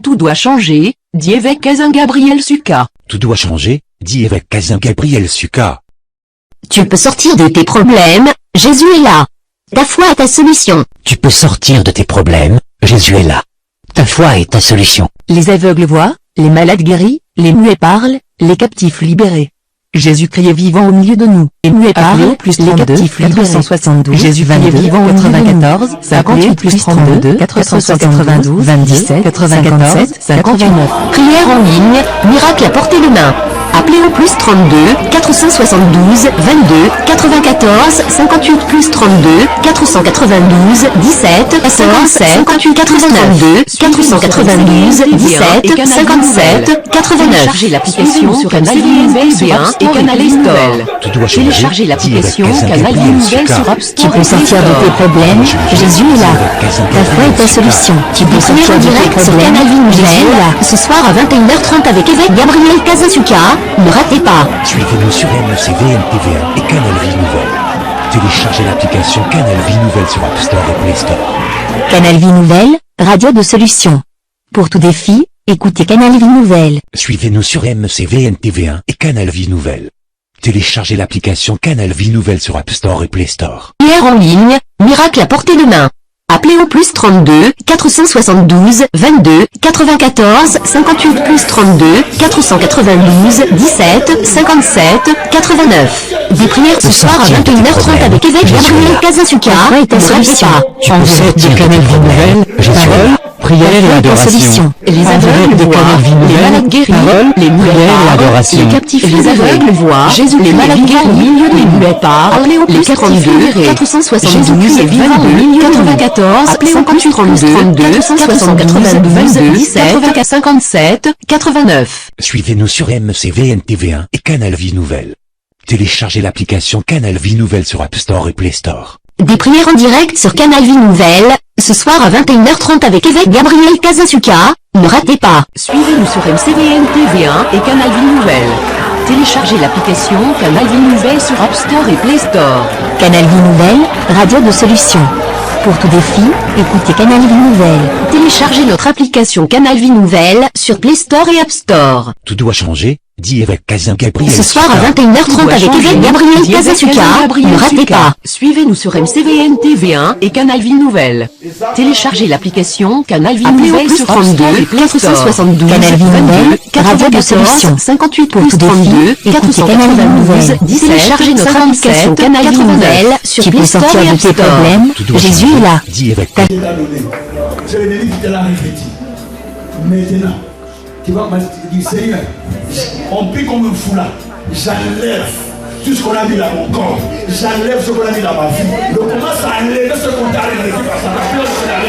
Tout doit changer, dit évêque Kazin Gabriel Suka. Tout doit changer, dit évêque Kazin Gabriel Suka. Tu peux sortir de tes problèmes, Jésus est là. Ta foi est ta solution. Tu peux sortir de tes problèmes, Jésus est là. Ta foi est ta solution. Les aveugles voient, les malades guéris, les muets parlent, les captifs libérés. Jésus-Christ est vivant au milieu de nous. Les muets parlent, plus les 32, captifs libérés. 472, Jésus-Christ est vivant au milieu de nous. 94, 58 plus 32, 492, 27, 94, 59. Prière en ligne, miracle à portée de main. Appelez au plus 32, 472, 22, 94, 58 plus 32, 492, 17, 57, 58, 89, 492, 17, 57, 89. Téléchargez l'application sur Canal Vie Nouvelle sur App Store et Play Store. Tout doit changer, Téléchargez l'application dit évêque Kazin Canal Vie Gabriel Nouvelle Suka. sur App Tu Store peux et Play sortir de tes Store. problèmes, Jésus est là. Ta foi est ta solution. Tu peux sortir de tes problèmes, Jésus est là. Ce soir à 21h30 avec évêque Gabriel Kazasuka. Ne ratez pas. Suivez-nous sur MCVM TV1 et Canal Vie Nouvelle. Téléchargez l'application Canal Vie Nouvelle sur App Store et Play Store. Canal Vie Nouvelle, radio de solution. Pour tout défi, écoutez Canal Vie Nouvelle. Suivez-nous sur MCVM TV1 et Canal Vie Nouvelle. Téléchargez l'application Canal Vie Nouvelle sur App Store et Play Store. Prière en ligne, miracle à portée de main. Appelez au plus 32, 472, 22, 94, 58 plus 32, 492, 17, 57, 89. Des prières ce soir à 21h30 avec évêque Gabriel Kazasuka. Et ta solution. Tu peux sortir de Canal Vie Nouvelle, Jésus, prière et adoration. Les aveugles de voient, Canal Vie les Nouvelle, malades guéris, parole, les muets prière et parlent, adoration. les captifs Les aveugles voient, Jésus les malades guéris, les muets parlent, Appelez au les plus captifs 32, libérés. 472, Jésus est vivant au milieu de nous. 94, Appelez au plus 32, 492, 17, 57, 89. Suivez-nous sur MCVM TV1 et Canal Vie Nouvelle. Téléchargez l'application Canal Vie Nouvelle sur App Store et Play Store. Des prières en direct sur Canal Vie Nouvelle, ce soir à 21h30 avec évêque Gabriel Kazasuka. Ne ratez pas. Suivez-nous sur MCVM TV1 et Canal Vie Nouvelle. Téléchargez l'application Canal Vie Nouvelle sur App Store et Play Store. Canal Vie Nouvelle, radio de solution. Pour tout défi, écoutez Canal Vie Nouvelle. Téléchargez notre application Canal Vie Nouvelle sur Play Store et App Store. Tout doit changer, dit évêque Kazin Gabriel Ce soir à Suka. 21h30 avec évêque Gabriel Kazasuka. Ne ratez pas. Suivez-nous sur MCVN TV1 et Canal Vie Nouvelle. Téléchargez l'application Canal Vie Appelez au Nouvelle plus sur App Store 32, et Play Store. 472, Canal Vie Nouvelle, radio de solution. 58 Pour plus tout défi, 32, écoutez Canal Vie 492, Nouvelle. 17, Téléchargez notre application 57, Canal Vie 89. Nouvelle sur Tu Play peux Store sortir et de App tes Store. problèmes. Tout doit Jésus changer, est là. dit évêque. Il t'a donné. C'est l'ennemi qui te l'a répété. Maintenant, tu vas dire Seigneur, on prie comme un fou là. J'enlève tout ce qu'on a mis dans mon corps. J'enlève ce qu'on a mis dans ma vie. Je commence à enlever ce qu'on t'a enlevé.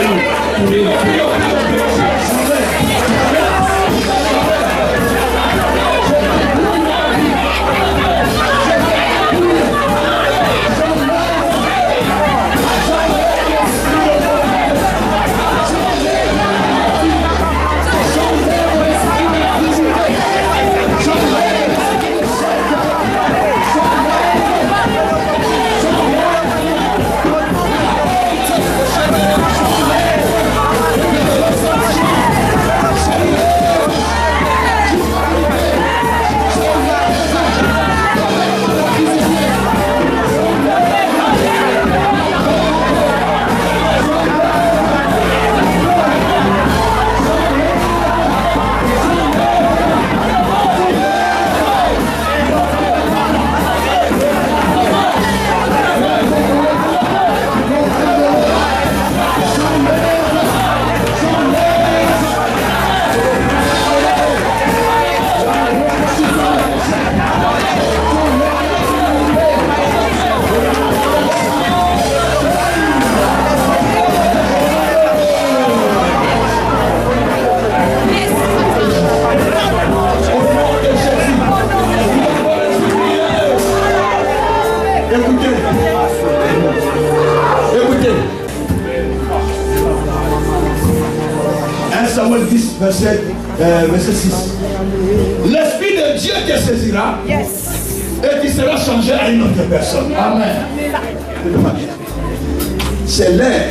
Écoutez. 1 Samuel 10, verset 6. L'Esprit de Dieu te saisira et tu seras changé à une autre personne. Amen. C'est l'ère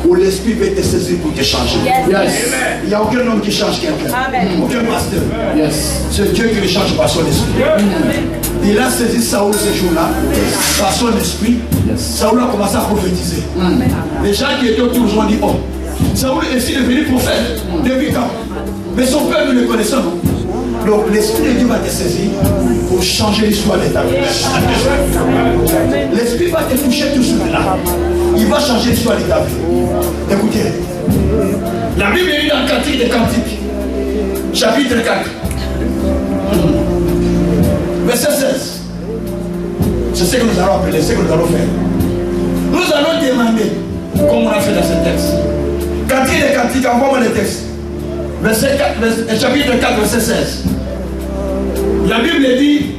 où l'esprit veut te saisir pour te changer. Il n'y a aucun homme qui change quelqu'un. Aucun pasteur. C'est Dieu qui le change par son esprit. Il a saisi Saoul ce jour-là, par son esprit. Saoul a commencé à prophétiser. Les gens qui étaient autour ont dit, oh, Saoul est devenu prophète. Depuis quand? Mais son peuple ne le connaissait pas. Donc l'esprit de Dieu va te saisir pour changer l'histoire de ta vie. L'esprit va te toucher tout de là. Il va changer l'histoire de ta vie. Écoutez, la Bible est dans le Cantique des Cantiques, chapitre 4, verset 16. C'est ce que nous allons appeler, c'est ce que nous allons faire. Nous allons demander, comme on a fait dans ce texte. Cantique des Cantiques, envoie-moi le texte. Verset 4, chapitre 4, verset 16. La Bible dit,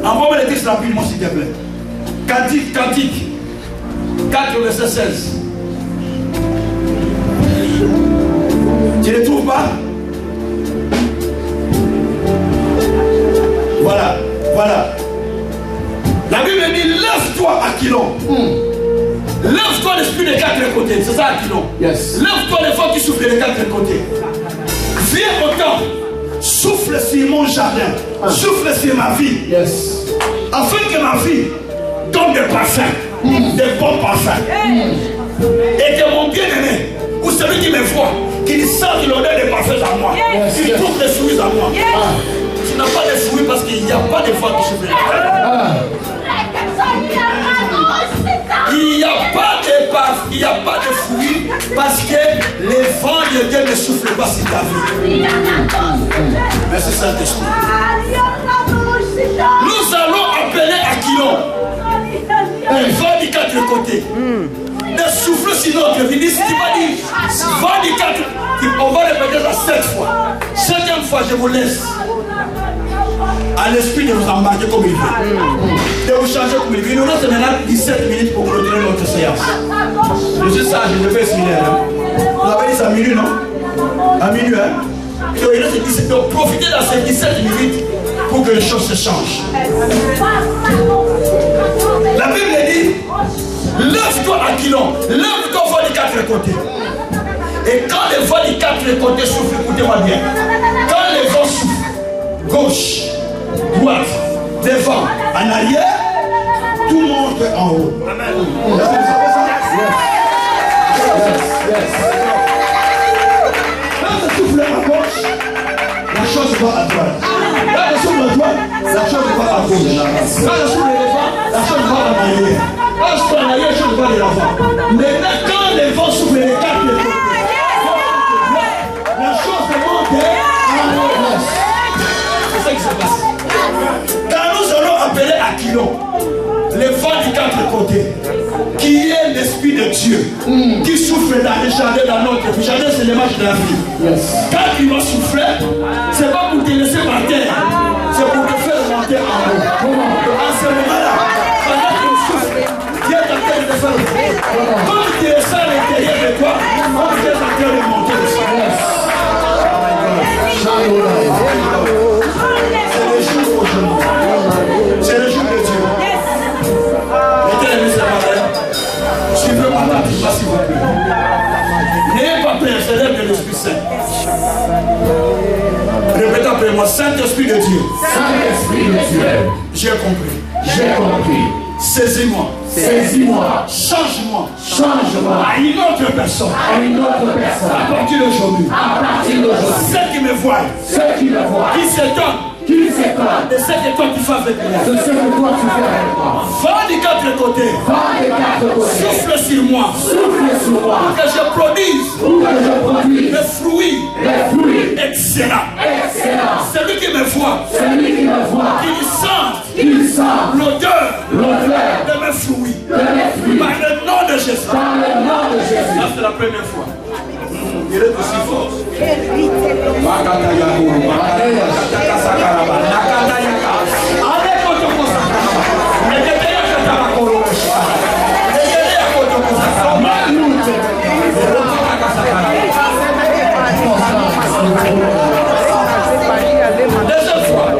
envoie-moi le texte rapidement s'il te plaît. Cantique 4, verset 16. Tu ne le trouves pas? Voilà. La Bible dit, lève-toi Aquilon. Lève-toi l'esprit des quatre côtés. C'est ça Aquilon. Lève-toi les vents qui soufflent des quatre côtés. Viens au temps. Souffle sur mon jardin. Souffle sur ma vie. Afin que ma vie donne des parfums. Des bons parfums. Et que mon bien-aimé, ou celui qui me voit, qu'il sente l'odeur des parfums à moi. Qu'il trouve des fruits à moi. Tu n'as pas de fruits parce qu'il n'y a pas de vent qui souffle. Il n'y a pas de fruits parce que les vents de Dieu ne soufflent pas sur ta vie. Merci Saint-Esprit. Nous allons appeler Aquilon. Les vents du quatre côtés. Ne souffle sur notre vie. Si tu m'as dit, vent du quatre, on va répéter ça 7 fois. 7e fois, je vous laisse à l'esprit de vous embarquer comme il veut, de vous changer comme il veut. Il nous reste maintenant 17 minutes pour clôturer notre séance. Je suis sage, je fais séminaire. Vous avez dit ça à minuit, non? À minuit, hein? Donc il reste 17. Donc profitez dans ces 17 minutes pour que les choses se changent. La Bible dit, lève-toi Aquilon, lève-toi vent des quatre côtés. Et quand les vents des quatre côtés soufflent, écoutez-moi bien, quand les vents soufflent, gauche, droite, devant, en arrière, tout monte en haut. Amen. Est-ce que vous savez ça? Quand je souffle à gauche, la chose va à droite. Quand je souffle à droite, la chose va à gauche. Quand je souffle devant, la chose va en arrière. Quand je souffle en arrière, la chose va de l'avant. Maintenant, quand les vents soufflent les quatre côtés, la chose monte en haut. C'est ça qui se passe. Quand nous allons appeler Aquilon, les vents du quatre côtés, qui est l'esprit de Dieu, qui souffle dans les jardins, dans notre vie. Jardin, c'est l'image de la vie. Quand il va souffler, c'est pas pour te laisser par terre, c'est pour te faire monter en haut. En ce moment-là, pendant qu'il souffle, Dieu est en train de te faire monter. Comme tu es ça à l'intérieur de toi, Dieu est en train de monter aussi. C'est le jour aujourd'hui. C'est le jour de Dieu. Suivez ma baptême, s'il vous plaît. N'ayez pas peur, c'est l'œuvre de l'Esprit Saint. Répétez après moi, Saint-Esprit de Dieu. Saint-Esprit de Dieu. J'ai compris. J'ai compris. Saisis-moi. Saisis-moi. Change-moi. Change-moi. À une autre personne. À une autre personne. À partir d'aujourd'hui. À partir d'aujourd'hui. Ceux qui me voient. Ceux qui me voient. Qui s'étonnent. Qui s'étonne de ce que toi tu fais avec moi. de ce que toi tu fais avec moi. Va des quatre côtés. Va des quatre côtés. Souffle sur moi. Souffle sur moi. Pour que je produise. Pour que je produise. Les fruits. Les fruits. Excellents. Excellents. Celui qui me voit. Celui qui me voit. Qu'il sente. Qu'il sent. L'odeur. L'odeur. De mes fruits. De mes fruits. Par le nom de Jésus. Par le nom de Jésus. Ça c'est la première fois. Il est aussi fort. Deuxième fois.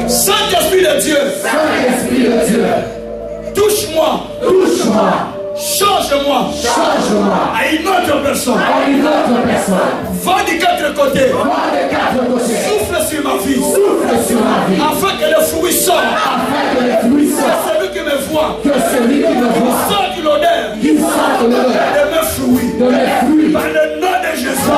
Saint-Esprit de Dieu. Saint-Esprit de Dieu. Touche-moi. Touche-moi. Change Change-moi à une autre personne. Va des quatre côtés. Souffle sur ma vie. Afin que le fruit sorte. Que celui qui me voit sort de l'odeur de mes fruits. Par le nom de Jésus.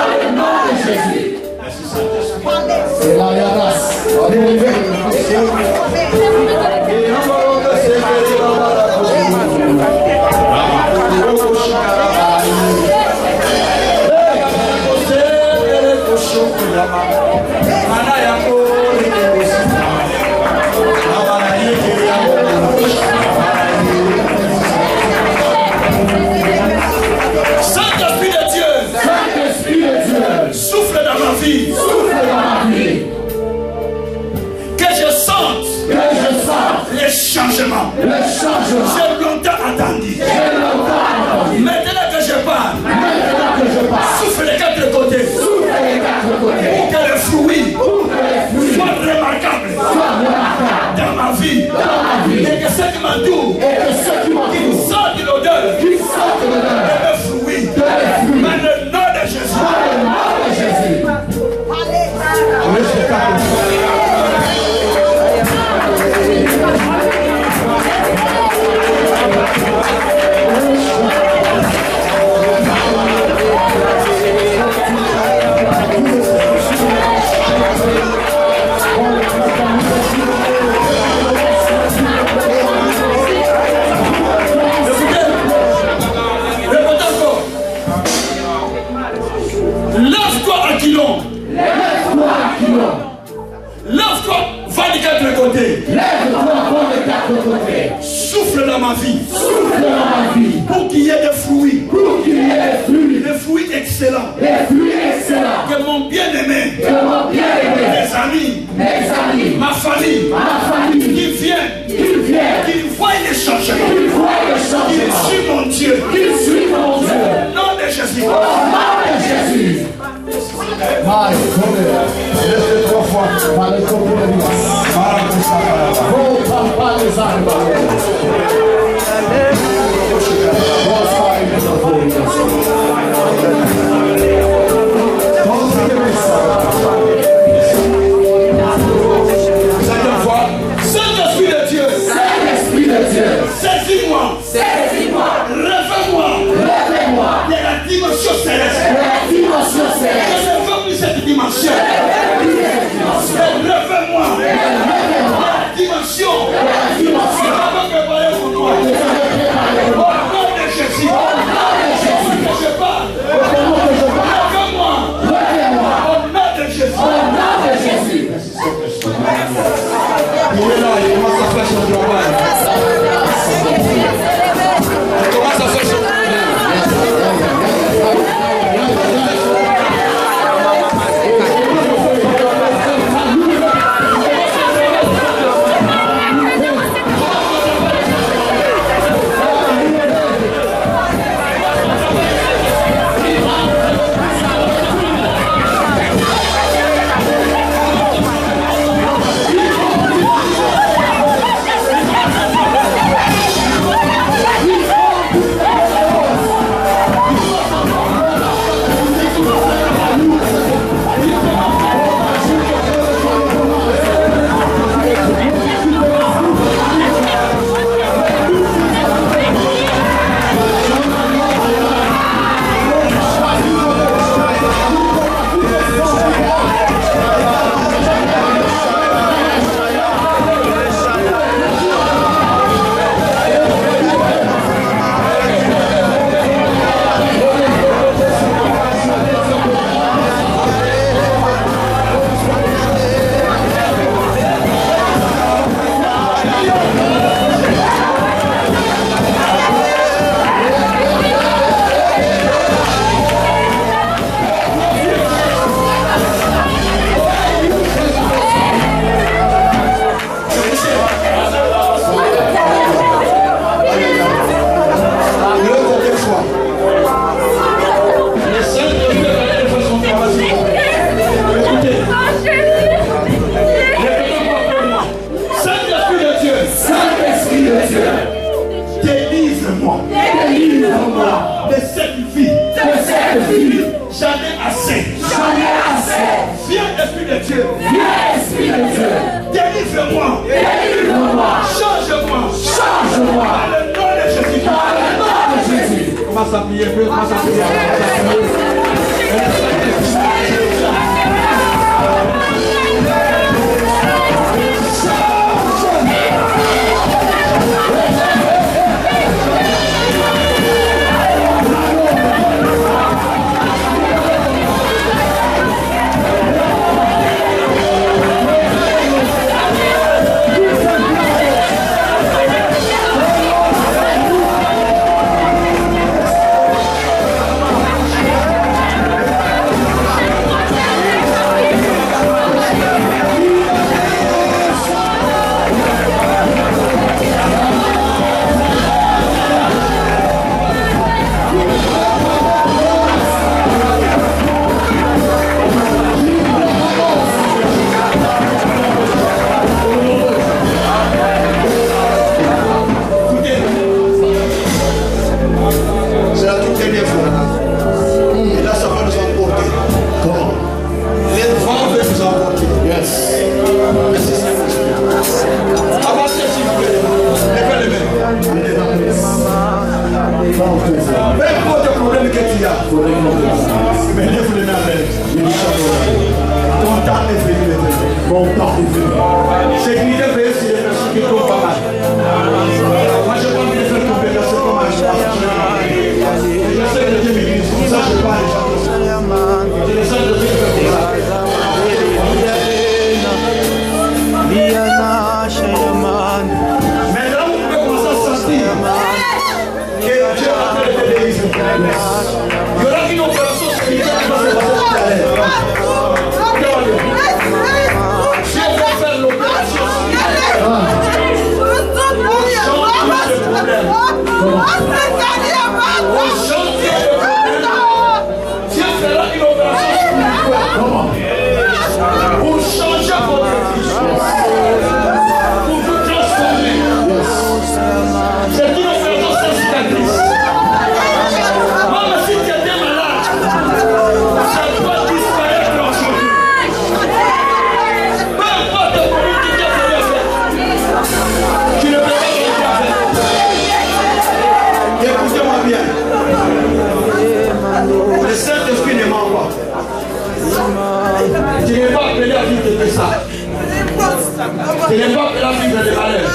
Saint-Esprit de Dieu, souffle dans ma vie. Que je sente les changements. J'ai longtemps attendu. Maintenant que je parle, souffle les quatre côtés. Pour que le fruit soit remarquable dans ma vie. Et que ce qui m'entoure, qui sort de l'odeur de mes fruits. Dans le nom de Jésus. Lève-toi à Quilon. Lève-toi, va des quatre côtés. Souffle dans ma vie. Pour qu'il y ait des fruits. Des fruits excellents. Que mon bien-aimé, mes amis, ma famille, qui viennent, qui voient les changements. Qui suivent mon Dieu. Au nom de Jésus. Laissez trois fois. Saint-Esprit de Dieu, saisis-moi, relève-moi de la dimension céleste. Je ne veux plus cette dimension. Relève-moi de la dimension. assez. J'en ai assez. Viens, Esprit de Dieu. Viens, Esprit de Dieu. Délivre-moi. Délivre-moi. Change-moi. Change-moi. Dans le nom de Jésus. Dans le nom de Jésus. Commence à prier, commence à prier. C'est la toute dernière fois. Et là, ça va nous emporter. Comment? Les vents veulent nous emporter. Yes. Avancez, s'il vous plaît. Levez les mains. Peu importe le problème que tu as. Mais lève les mains. Ton temps est venu. Mon temps est venu. C'est une idée veillée sur les personnes qui tombent pas mal. Moi, je n'ai pas envie de faire tomber dans ce combat. Je sais que Dieu m'utilise, pour ça je parle. Je le sens de Dieu comme ça. Maintenant, vous pouvez commencer à sentir que Dieu a fait le délivrer. Il y aura une opération spirituelle qui va se passer tout à l'heure. Dieu va faire l'opération spirituelle. Dieu fera une opération spirituelle pour changer votre vie, pour vous transformer. C'est une opération sans cicatrice. Même si tu étais malade, ça doit disparaître aujourd'hui. Peu importe le problème que tu as fait, tu ne peux pas faire. Écoutez-moi bien. Le Saint-Esprit ne ment pas. Tu n'es pas appelé à vivre de ça. Tu n'es pas appelé à vivre de malheur.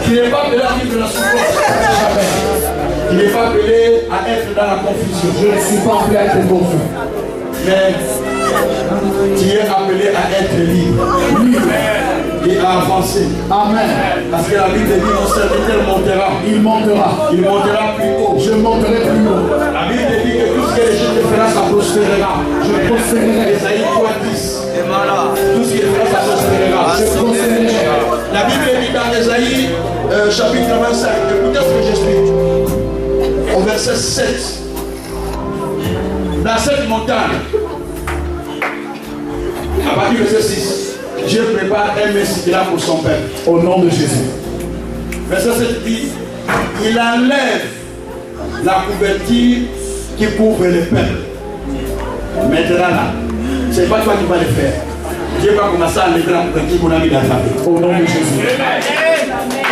Tu n'es pas appelé à vivre de la souffrance. Tu n'es pas appelé à être dans la confusion. Je ne suis pas appelé à être confus. Mais tu es appelé à être libre. Et à avancer. Amen. Parce que la Bible dit mon serviteur montera. Il montera. Il montera plus haut. Je monterai plus haut. La Bible dit que tout ce que les gens te feront, ça prospérera. Je prospérerai. Esaïe 3:10. Tout ce qui est fait, ça prospérera. Je prospérerai. La Bible dit dans Esaïe chapitre 25. Écoutez ce que j'explique. Au verset 7. Dans cette montagne, à partir du verset 6. Dieu prépare un messie là pour son peuple. Au nom de Jésus. Verset 7 dit, il enlève la couverture qui couvre le peuple. Maintenant là, c'est pas toi qui vas le faire. Dieu va commencer à enlever la couverture qu'on a mis dans ta vie. Au nom de Jésus.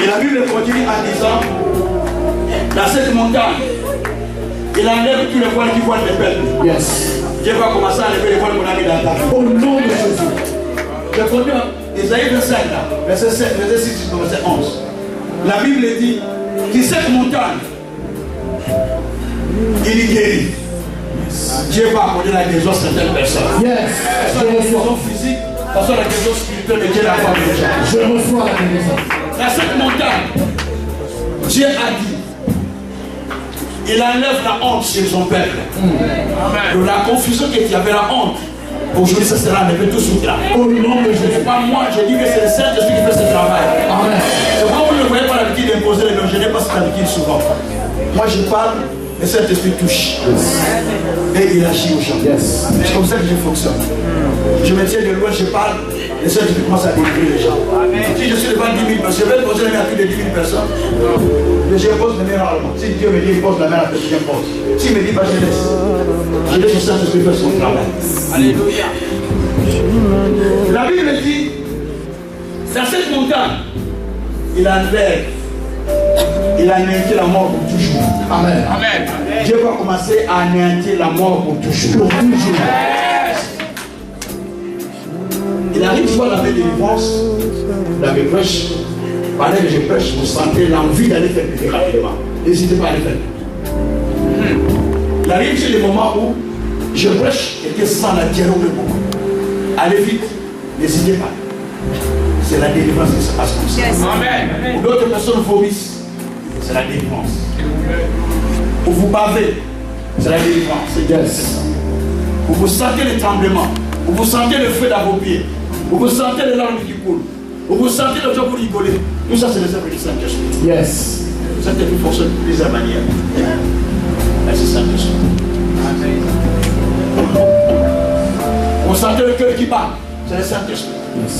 Et la Bible continue en disant, dans cette montagne, il enlève tous les voiles qui voilent le peuple. Yes. Dieu va commencer à enlever les voiles qu'on a mis dans ta vie. Au nom de Jésus. Je continue, Esaïe 25, verset 7, verset 6, verset 11. La Bible dit que cette montagne, il est guéri. Dieu va accorder la guérison à certaines personnes. Yes. Soit la guérison physique, soit la guérison spirituelle de Dieu la femme de Dieu. Je reçois la guérison. Dans cette montagne, Dieu a dit, il enlève la honte chez son peuple. De la confusion que tu avais, la honte. Aujourd'hui, ça sera enlevé tout de suite là. Au nom de Jésus. C'est pas moi, je dis que c'est le Saint-Esprit qui fait ce travail. Amen. C'est pourquoi vous ne voyez pas l'habitude d'imposer les noms. Je n'ai pas cette habitude souvent. Moi, je parle le Saint-Esprit touche. Et il agit au champ. C'est comme ça que je fonctionne. Je me tiens de loin, je parle, le Saint-Esprit commence à délivrer les gens. Si je suis devant 10 000 personnes, je vais poser la main à plus de 10 000 personnes. Je pose mes mains rarement. Si Dieu me dit, il pose la main à la personne, je pose. S'il me dit, bah, je laisse. Je laisse le Saint-Esprit faire son travail. Alléluia. La Bible dit, dans cette montagne, il enlève, il a anéanti la mort pour toujours. Amen. Amen. Dieu va commencer à anéantir la mort pour toujours. Pour toujours. Il arrive souvent dans mes délivrances, dans mes prêches. Pendant que je prêche, vous sentez l'envie d'aller faire plus rapidement. N'hésitez pas à le faire. Il arrive sur les moments où je prêche et que sans la dialogue de beaucoup. Allez vite, n'hésitez pas. C'est la délivrance qui se passe comme ça. Yes. Amen. Pour d'autres personnes vomissent, c'est la délivrance. Pour vous baver, c'est la délivrance. C'est ça. Pour vous sentez les tremblements, pour vous sentez le feu dans vos pieds, pour vous sentez les larmes qui coulent, pour vous sentez le jour pour rigoler. Tout ça, c'est les œuvres du Saint-Esprit. Yes. Le Saint-Esprit fonctionne de plusieurs manières. C'est le Saint-Esprit. Vous sentez le cœur qui bat, c'est le Saint-Esprit. Yes.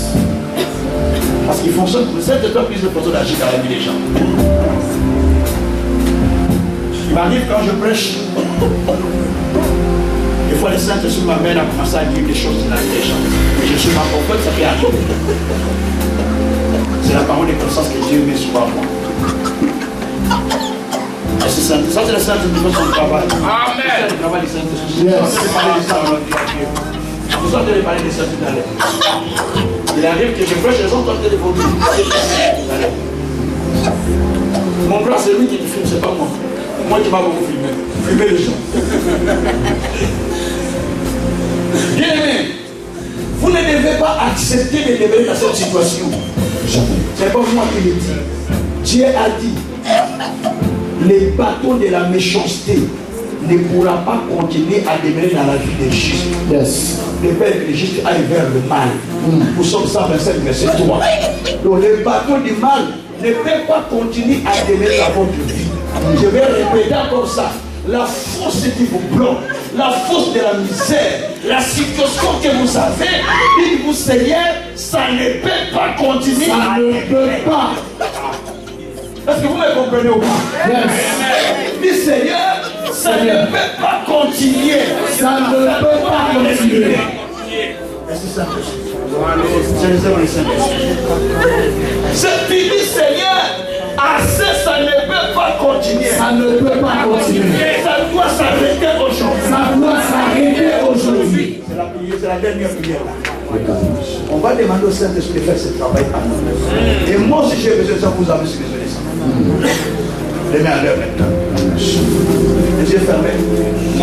Parce qu'il fonctionne pour le Saint-Esprit a plus de façon d'agir dans la vie des gens. Il m'arrive quand je prêche, des fois le Saint-Esprit m'amène à commencer à dire des choses dans la vie des gens. Mais je suis pas confiant, ça fait arriver. C'est la parole de connaissance que Dieu met souvent à moi. Et c'est ça, c'est le Saint-Esprit qui fait son travail. Amen. C'est le travail du Saint-Esprit. Vous entendez parler de ça tout à l'heure. Il arrive que je prêche, les gens tentent de vomir. Mon frère, c'est lui qui me filme, c'est pas moi. Moi qui m'a beaucoup filmé. Filmer les gens. Bien aimé, vous ne devez pas accepter de demeurer dans cette situation. C'est pas moi qui le dis. Dieu a dit, les bâtons de la méchanceté ne pourra pas continuer à demeurer dans la vie des justes. Yes. Le père des justes aille vers le mal. Nous sommes 127 verset 3. Donc les bâtons du mal ne peuvent pas continuer à demeurer dans votre vie. Je vais répéter comme ça. La force qui vous bloque, la force de la misère, la situation que vous avez, dites-vous Seigneur, ça ne peut pas continuer. Ça ne peut pas. Est-ce que vous me comprenez ou pas? Yes. Dis Seigneur, ça ne peut pas continuer. Ça ne peut pas continuer. Est-ce que ça peut? C'est fini Seigneur. Assez, ça ne peut pas continuer. Ça ne peut pas continuer. Ça doit s'arrêter aujourd'hui. Ça doit s'arrêter aujourd'hui. C'est la prière, c'est la dernière prière. On va demander au Saint-Esprit de faire ce travail à nous. Et moi, si j'ai besoin de ça, vous avez besoin de ça. Les mains à l'heure maintenant. Les yeux fermés. On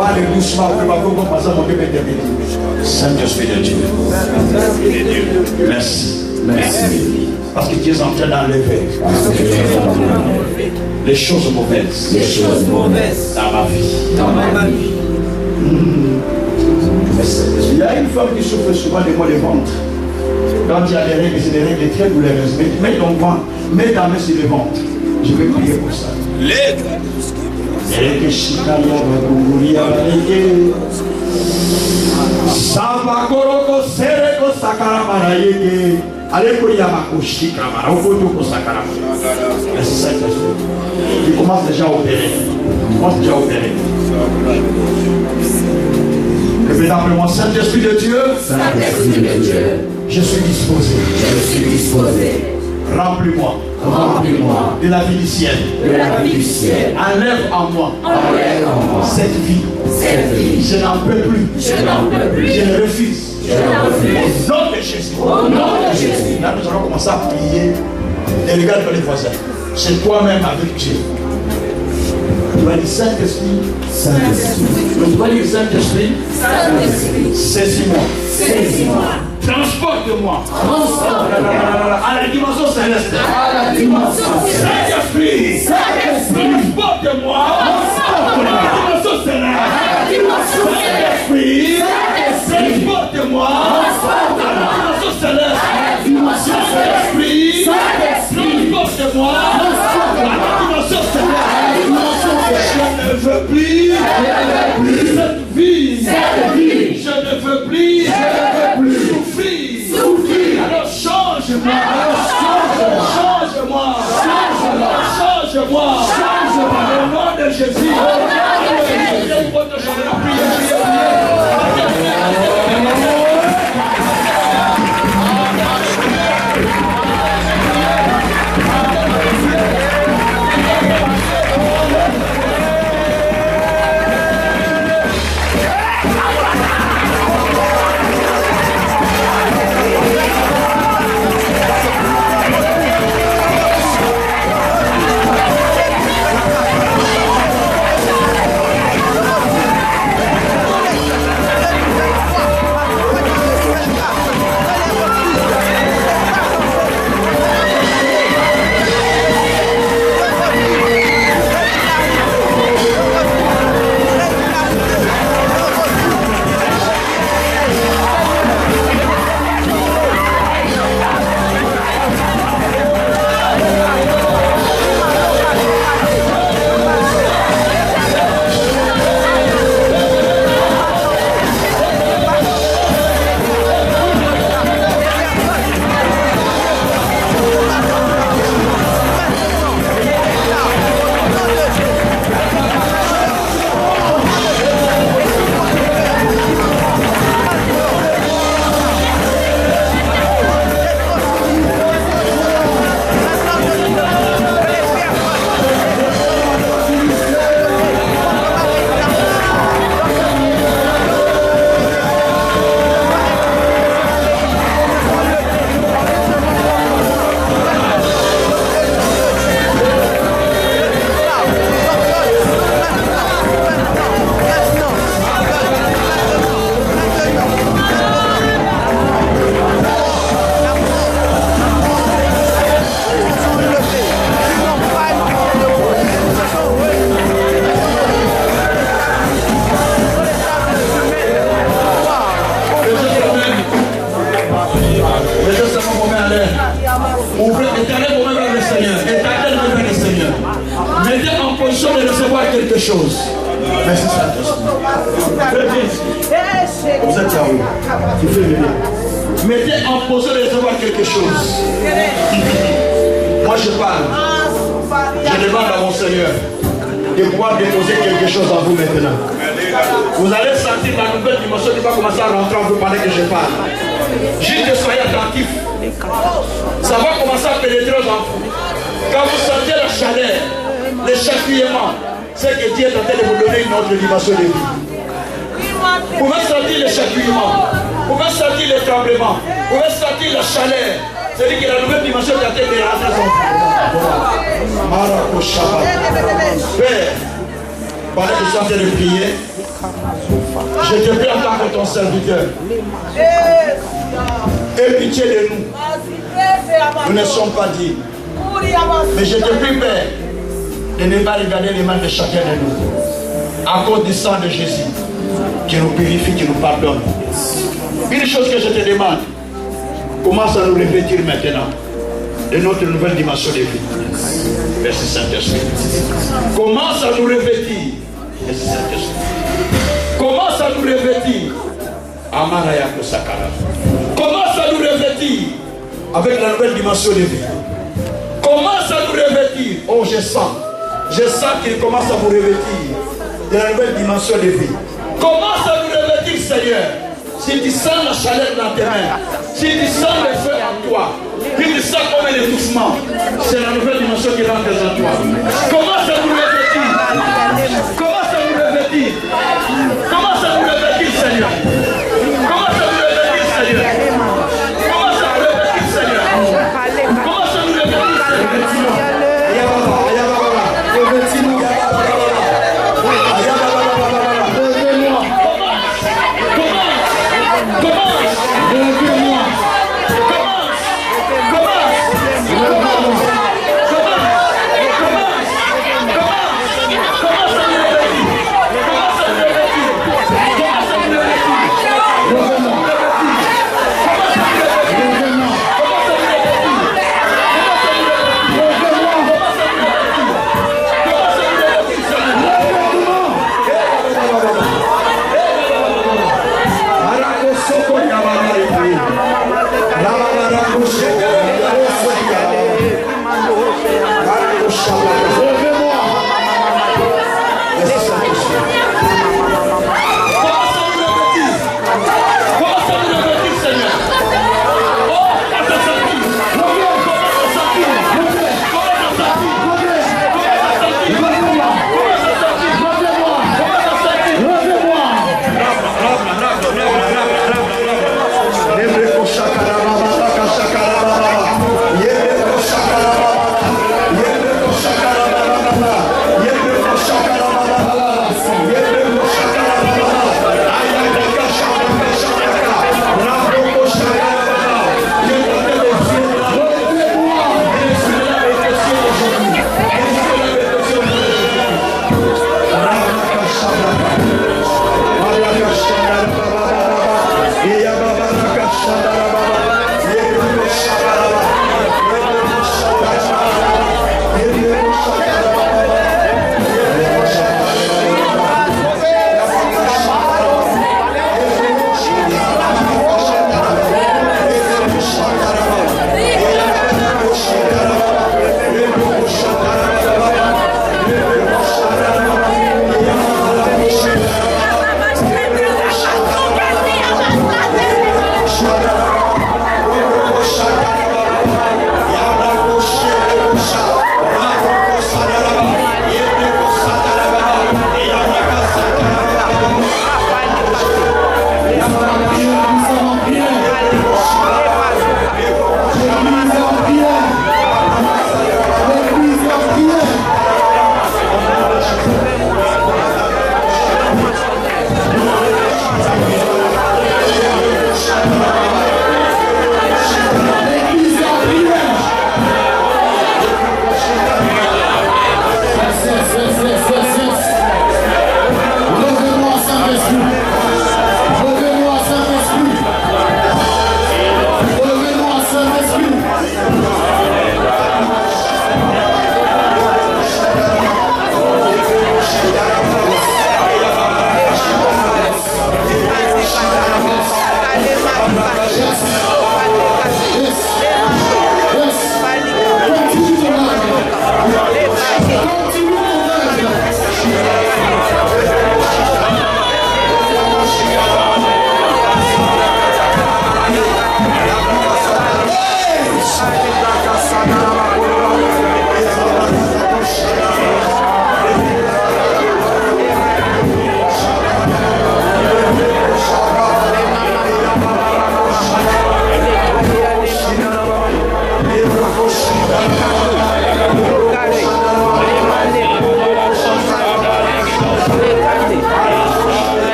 va aller doucement. On va commencer à monter mes derniers. Saint-Esprit de Dieu. Merci. Merci. Parce que tu es en train d'enlever les choses mauvaises. Les choses mauvaises dans ma vie. Dans ma vie. Il y a une femme qui souffre souvent des maux de ventre. Quand il y a des règles, c'est des règles très douloureuses. Mets ton ventre, mets ta main sur le ventre. Je vais prier pour ça. Il commence déjà à opérer. Répétez simplement, Saint-Esprit de Dieu, je suis disposé. Remplis-moi de la vie du ciel. Enlève en moi cette vie. Je n'en peux plus. Je le refuse. Au nom de Jésus. Là, nous allons commencer à prier. Et regarde les voisins. C'est toi-même avec Dieu. Tu vas dire Saint-Esprit. Tu vas dire Saint-Esprit. Saisis-moi. Transporte-moi à la dimension céleste. Saint-Esprit. Transporte-moi à la dimension céleste. Saint-Esprit. Transporte-moi à la dimension céleste. Saint-Esprit. Transporte-moi à la dimension céleste. Vous êtes là-haut. Tu fais venir. Mettez en position de recevoir quelque chose. Moi je parle. Je demande à mon Seigneur de pouvoir déposer quelque chose en vous maintenant. Vous allez sentir la nouvelle dimension qui va commencer à rentrer en vous pendant que je parle. Juste soyez attentifs. Ça va commencer à pénétrer dans vous. Quand vous sentez la chaleur, le chatouillement, c'est que Dieu est en train de vous donner une autre dimension de vie. Vous pouvez sentir le chatouillement, vous pouvez sentir le tremblement, vous pouvez sentir la chaleur. C'est-à-dire que la nouvelle dimension est en train de rentrer dans vous. Père, pendant que je suis en train de prier, je te prie en tant que ton serviteur. Aie pitié de nous. Nous ne sommes pas dignes. Mais je te prie, Père, de ne pas regarder les mains de chacun de nous. À cause du sang de Jésus, qui nous purifie, qui nous pardonne. Une chose que je te demande, commence à nous revêtir maintenant de notre nouvelle dimension de vie. Merci Saint-Esprit. Commence à nous revêtir. Merci Saint-Esprit. Commence à nous revêtir. Amaraya Kosakara. Commence à nous revêtir avec la nouvelle dimension de vie. Commence à nous revêtir. Oh, je sens qu'il commence à vous revêtir de la nouvelle dimension de vie. Commence à nous revêtir, Seigneur. Si tu sens la chaleur dans tes mains, si tu sens le feu en toi, si tu sens comme un étouffement, c'est la nouvelle dimension qui rentre en toi. Commence à nous revêtir. Commence à nous revêtir. Commence à nous revêtir, Seigneur. Commence à nous revêtir, Seigneur. Commence à nous revêtir, Seigneur. Commence à nous revêtir, Seigneur. Commence à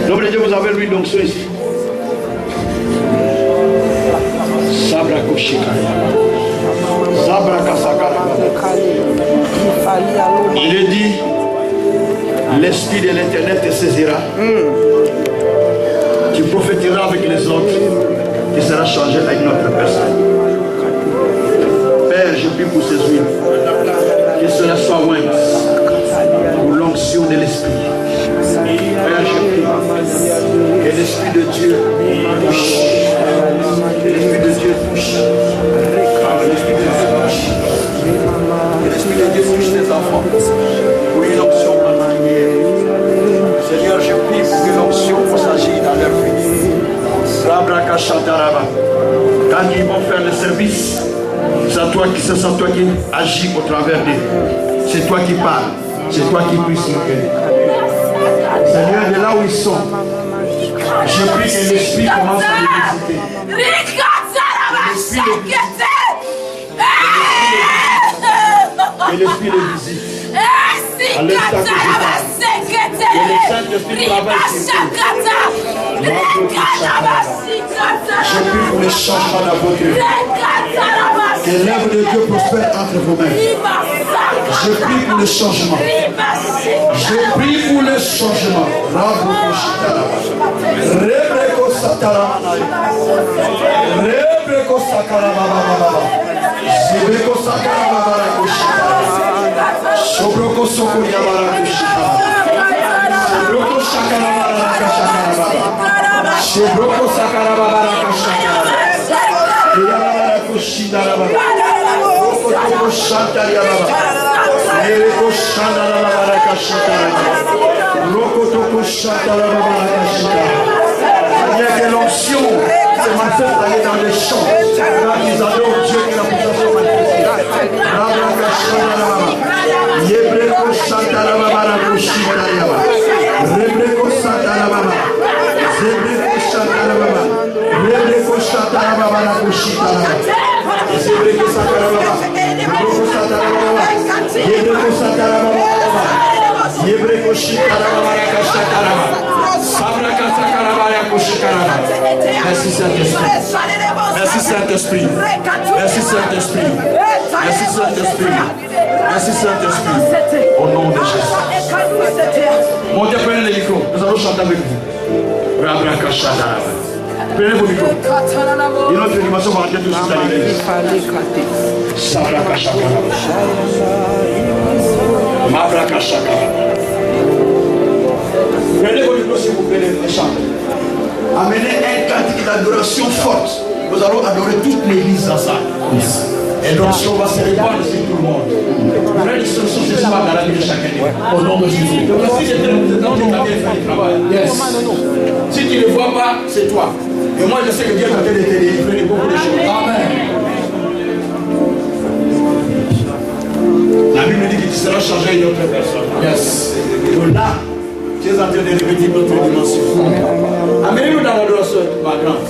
L'homme de Dieu, vous avez l'huile d'onction ici. Sabra Koshika. Sabra Kasakara. Il est dit, l'esprit de l'éternel te saisira. Tu prophétiseras avec les autres. Tu seras changé avec notre personne. Père, je prie pour ces huiles. Que cela soit loin. Pour l'onction de l'esprit. Père, je prie que l'esprit de Dieu touche. Que l'esprit de Dieu touche. Que l'esprit de Dieu touche. Que l'esprit de Dieu touche tes enfants. Pour une onction particulière. Seigneur, je prie pour une onction pour s'agir dans leur vie. Quand ils vont faire le service, c'est toi qui agis au travers d'eux. C'est toi qui parles. C'est toi qui puisses nous aider. Seigneur, de là où ils sont, je prie que l'esprit commence à les visiter. Que l'esprit les visite. À l'instant que je parle. Que le Saint-Esprit travaille sur eux. Je prie pour le changement dans votre vie. Que l'œuvre de Dieu prospère entre vos mains. Je prie pour le changement. Je prie pour le changement. Rebreko Satara. Rebreko Sakara Baba. Rebreko Sakara Baba. Sobroko Soko Yabara Kushika. Sobroko Sakara Baba Baba. Sobroko Sakara Baba Kushika. Yabara Kushida Baba. Sobroko Santa Yababa. Ereko Shanda Baba Kushika. Roko Toko Shanda Baba Kushika. Il y a que l'onction se manifeste aller dans les champs. Quand ils adorent Dieu qui la puissance manifestée. Rabaka Shanda Baba. Yebreko Santara Baba Kushika Yaba. Rebreko Santara Baba. Zebreko Santara Baba. Rebreko Santara Baba Kushika Yaba. Zebreko Santara Baba. Rebreko Santara Baba. Yebreko Santara Baba. Yebreko Santara Baba Kushika Yaba. Sabraka Santara Baba Kushika Yaba. Merci Saint-Esprit. Merci Saint-Esprit. Merci Saint-Esprit. Merci Saint-Esprit. Merci Saint-Esprit. Au nom de Jésus. Montez, prenez le micro. Nous allons chanter avec vous. Prenez vos micros. Une autre dimension va rentrer tout de suite dans l'église. Prenez vos micros si vous plaît et chantez. Amenez un cantique d'adoration forte. Nous allons adorer toute l'église dans ça. Et donc, on va se répandre sur tout le monde. Vous avez des solutions ce soir dans la vie de chacun. Au nom de Jésus. Donc, si j'étais là, vous êtes dans le travail. Yes. Si tu ne le vois pas, c'est toi. Et moi, je sais que Dieu est en train de te délivrer de beaucoup de choses. Amen. La Bible dit que tu seras changé à une autre personne. Yes. Donc là, tu es en train de répéter notre dimension. Amenez-nous dans l'adoration grande.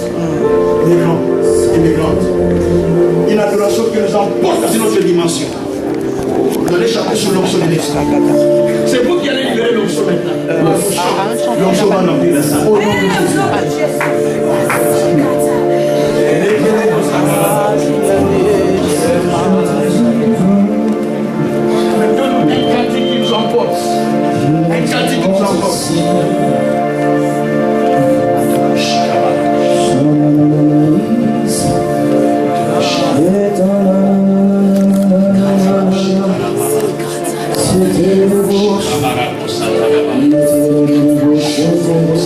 Immigrante. Une adoration qui nous emporte dans une autre dimension. Vous allez chanter sur l'onction de l'esprit. C'est vous qui allez libérer l'onction maintenant. L'onction va remplir la salle. Au nom de Jésus. Un cantique qui nous emporte. Un cantique qui nous emporte.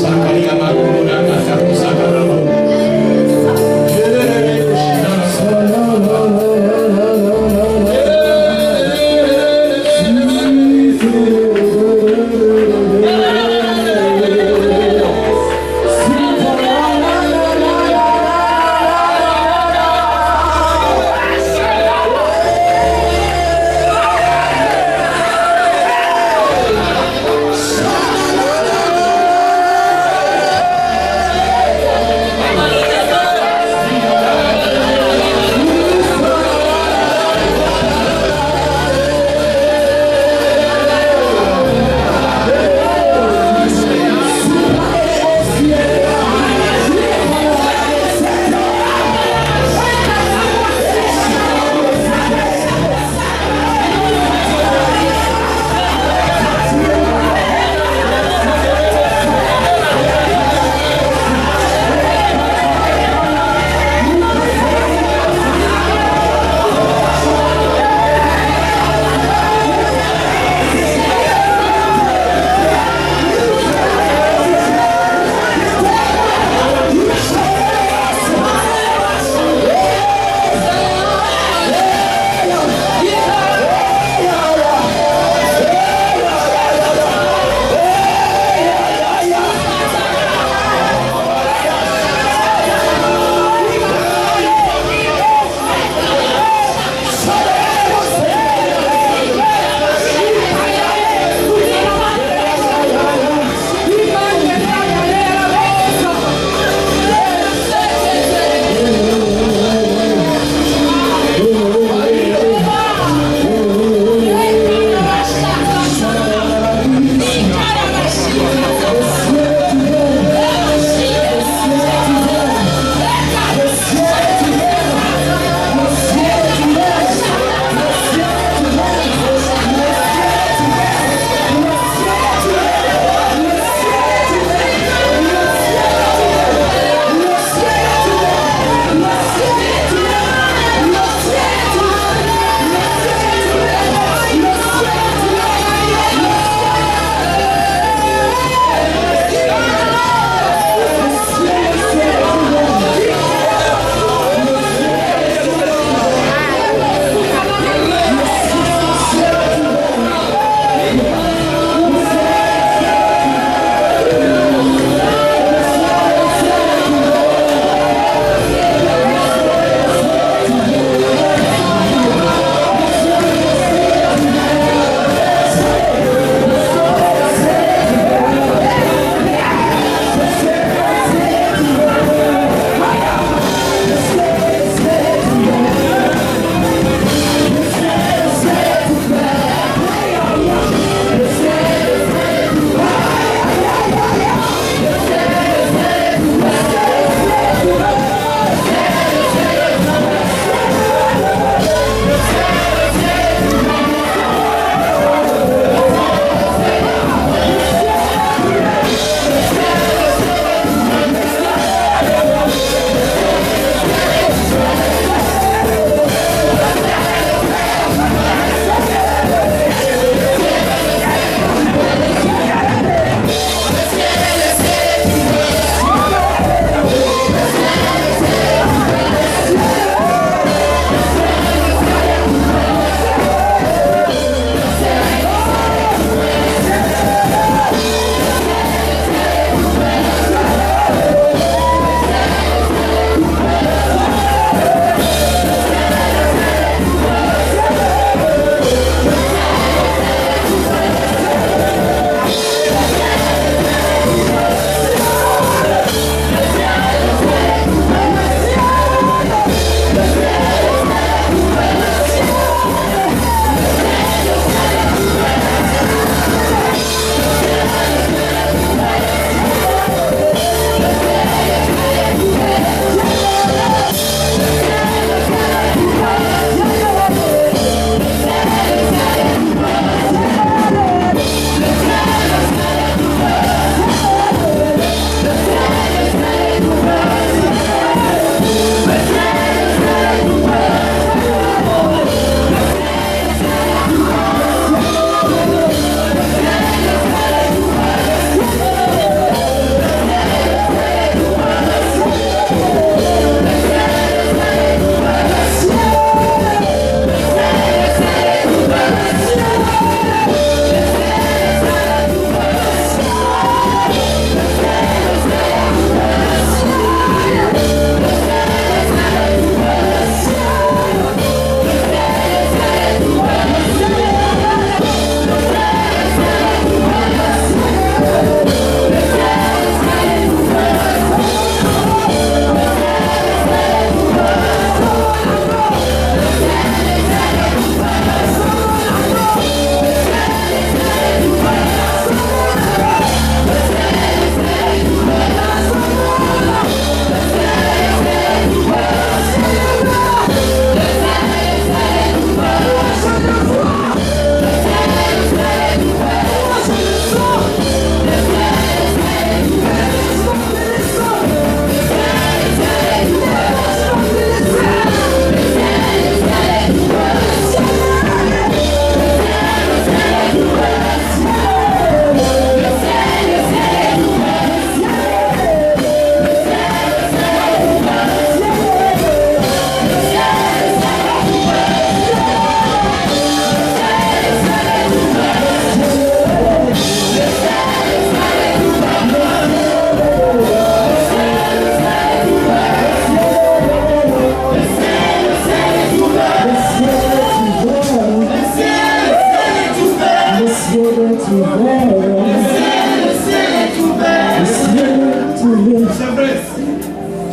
Sakari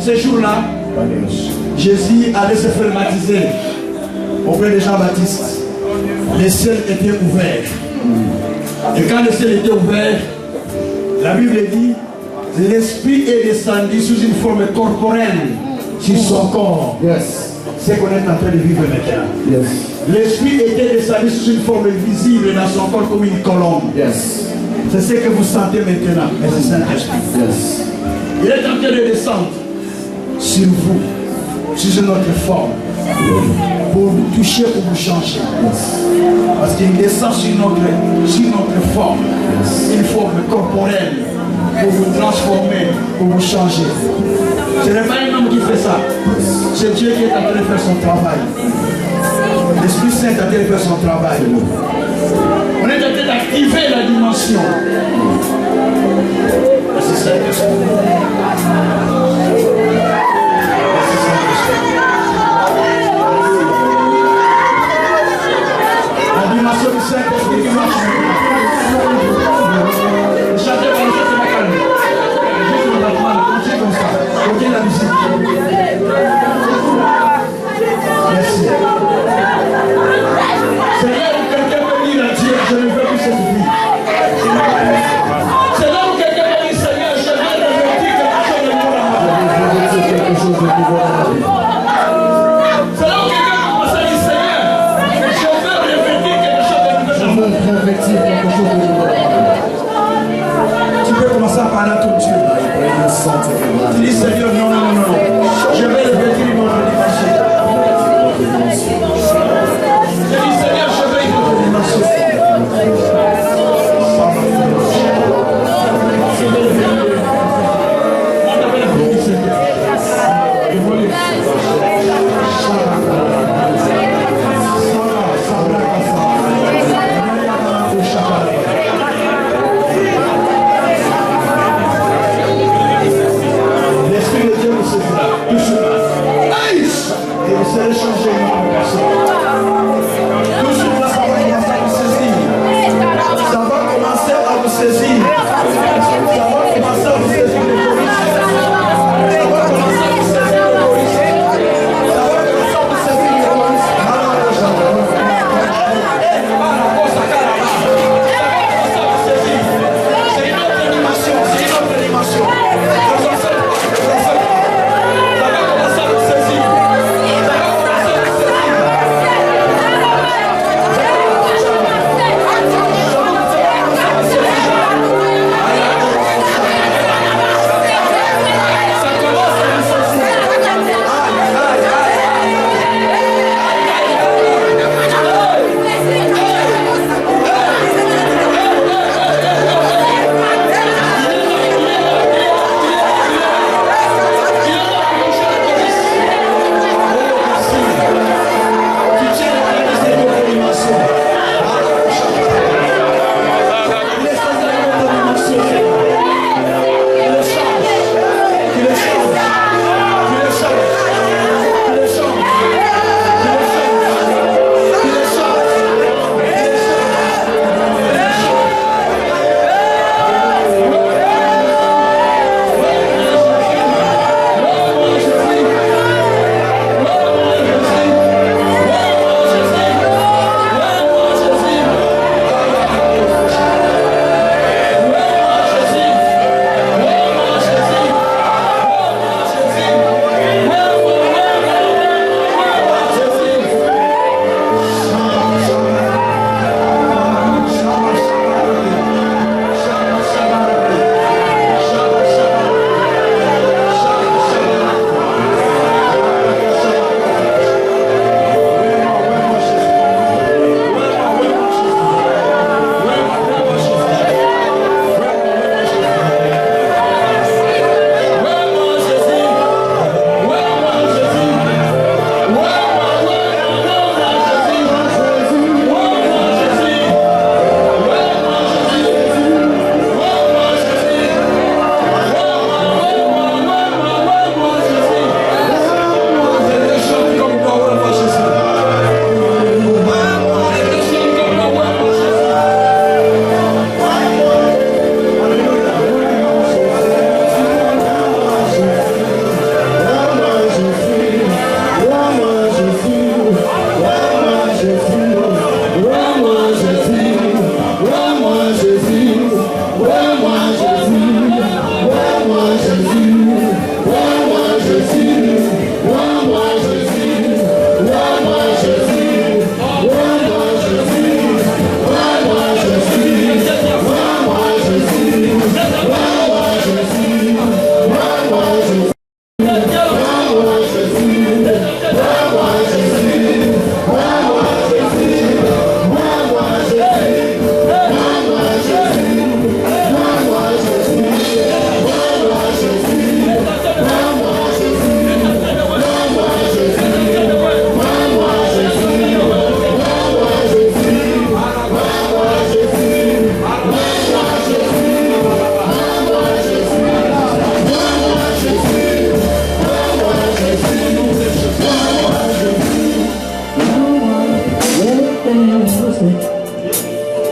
Ce jour-là, Jésus allait se faire baptiser auprès de Jean-Baptiste. Le ciel était ouvert. Et quand le ciel était ouvert, la Bible dit, l'Esprit est descendu sous une forme corporelle sur son corps. Yes. C'est qu'on est en train de vivre maintenant. Yes. L'Esprit était descendu sous une forme visible dans son corps comme une colombe. Yes. C'est ce que vous sentez maintenant, mais c'est Saint-Esprit. Yes. Il est en train de descendre sur vous, sur une autre forme, pour vous toucher, pour vous changer. Parce qu'il descend sur notre forme, une forme corporelle, pour vous transformer, pour vous changer. Ce n'est pas un homme qui fait ça, c'est Dieu qui est en train de faire son travail. L'Esprit Saint est en train de faire son travail. On est en train d'activer la dimension. C'est ça que c'est. La dimension du Saint-Esprit qui marche. Chantez comme ça, c'est pas calme. Juste le battement, continuez comme ça. Continuez la musique. Merci. Seigneur, quelqu'un peut dire à Dieu, je ne veux plus cette vie. C'est là où quelqu'un peut dire, Seigneur, je veux revertir quelque chose de moi.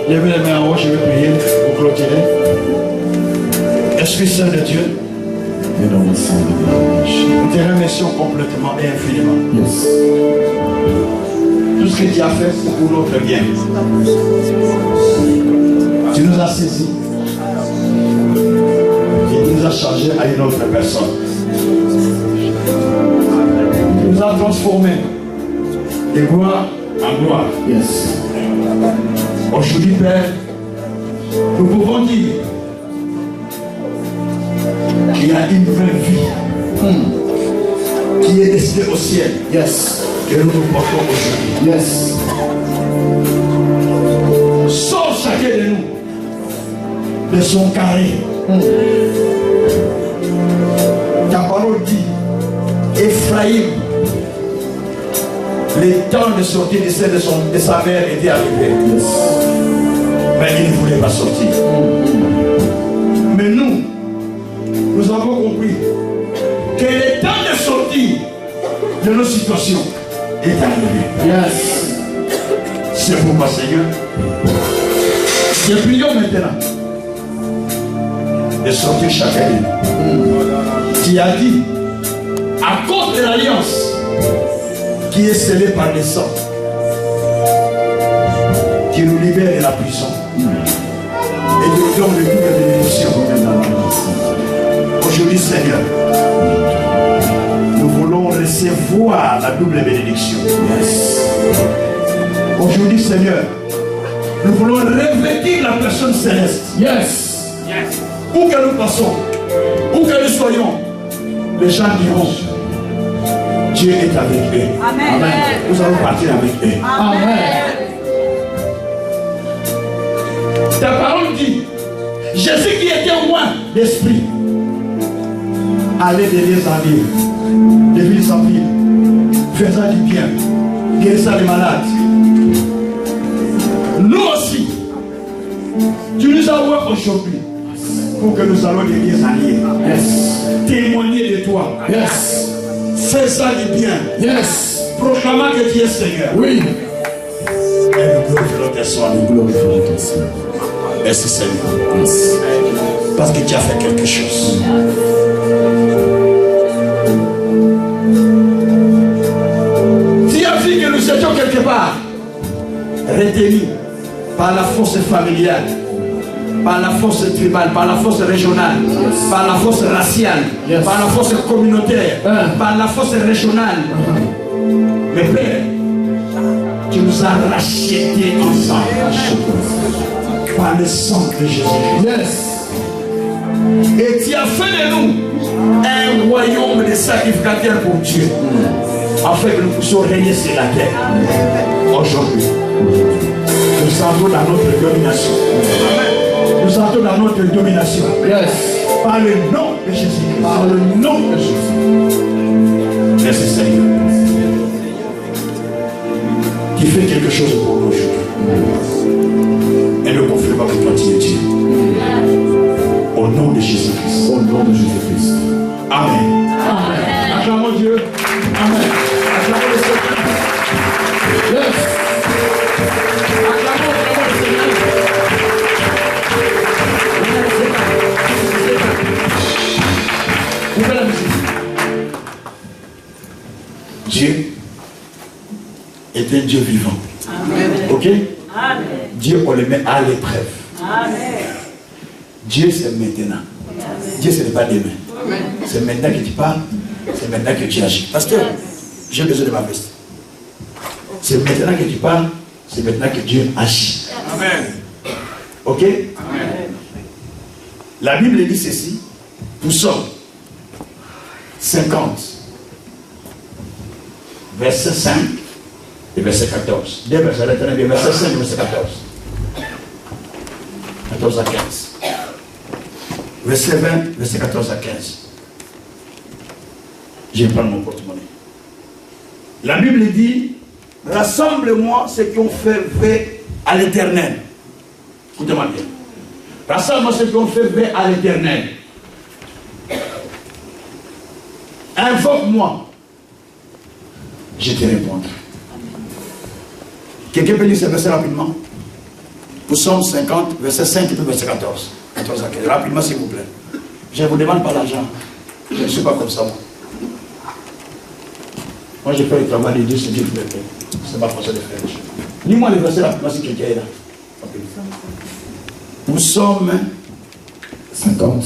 Levez les mains en haut, je vais prier pour clôturer. Esprit Saint de Dieu, nous te remercions complètement et infiniment. Tout ce que tu as fait, c'est pour notre bien. Tu nous as saisis. Et tu nous as changés à une autre personne. Tu nous as transformés de gloire en gloire. Aujourd'hui, Père, nous pouvons dire qu'il y a une vraie vie qui est destinée au ciel. Que nous nous portons aujourd'hui. Sauve chacun de nous de son carré. Ta parole dit, Ephraïm, le temps de sortir de sa mère était arrivé. Mais il ne voulait pas sortir. Mais nous avons compris que le temps de sortir de nos situations est arrivé. C'est pourquoi, Seigneur, nous prions maintenant de sortir chacun de nous. Tu as dit, à cause de l'alliance qui est scellée par le sang, qui nous libère de la prison et nous donne le goût de bénédiction. Aujourd'hui, Seigneur, nous voulons recevoir la double bénédiction. Aujourd'hui, Seigneur, nous voulons revêtir la personne céleste. Où que nous passons, où que nous soyons, les gens diront, Dieu est avec eux. Amen. Nous allons partir avec eux. Ta parole dit, Jésus qui était loin d'esprit, allait de lieux en ville, de ville en ville, faisant du bien, guérissant les malades. Nous aussi, tu nous as ouverts aujourd'hui pour que nous allons de lieux en lieux, témoigner de toi, faisant du bien, proclamant que tu es Seigneur. Et nous glorifions tes soins. Merci Seigneur. Parce que tu as fait quelque chose. Tu as vu que nous étions quelque part retenus par la force familiale, par la force tribale, par la force régionale, par la force raciale, par la force communautaire, par la force régionale. Mais Père, tu nous as rachetés ensemble par le sang de Jésus. Et tu as fait de nous un royaume de sacrificateurs pour Dieu, afin que nous puissions régner sur la terre. Aujourd'hui, nous entrons dans notre domination. Nous entrons dans notre domination. Par le nom de Jésus. Par le nom de Jésus. Merci Seigneur. Qui fait quelque chose pour nous aujourd'hui. Et ne confirme pas que toi tu es Dieu. Au nom de Jésus-Christ. Au nom de Jésus-Christ. Amen. Amen. Acclamons Dieu. Amen. Acclamons le Seigneur. Acclamons le Seigneur. Ouvrez la musique. Dieu est un Dieu vivant. Amen. Ok? Amen. Dieu, on le met à l'épreuve. Amen. Dieu, c'est maintenant. Amen. Dieu, ce n'est pas demain. C'est maintenant que tu parles, c'est maintenant que tu agis. Pasteur, j'ai besoin de ma veste. C'est maintenant que tu parles, c'est maintenant que Dieu agit. Amen. Ok? Amen. La Bible dit ceci. Nous sommes 50, verset 5 et verset 14. Deux versets, verset 5 et verset 14. 14 à 15. Verset 20, verset 14 à 15. Je vais prendre mon porte-monnaie. La Bible dit, rassemble-moi ceux qui ont fait vœu à l'Éternel. Écoutez-moi bien. Rassemble-moi ceux qui ont fait vœu à l'Éternel. Invoque-moi. Je te répondrai. Quelqu'un peut lire ce verset rapidement? Psaume 50, verset 5 et puis verset 14. 14 à 15. Rapidement, s'il vous plaît. Je ne vous demande pas l'argent. Je ne suis pas comme ça, moi. Moi, je fais le travail de Dieu, c'est Dieu qui me paie. C'est ma façon de faire. Lis-moi le verset rapidement si quelqu'un est là. Psaume 50.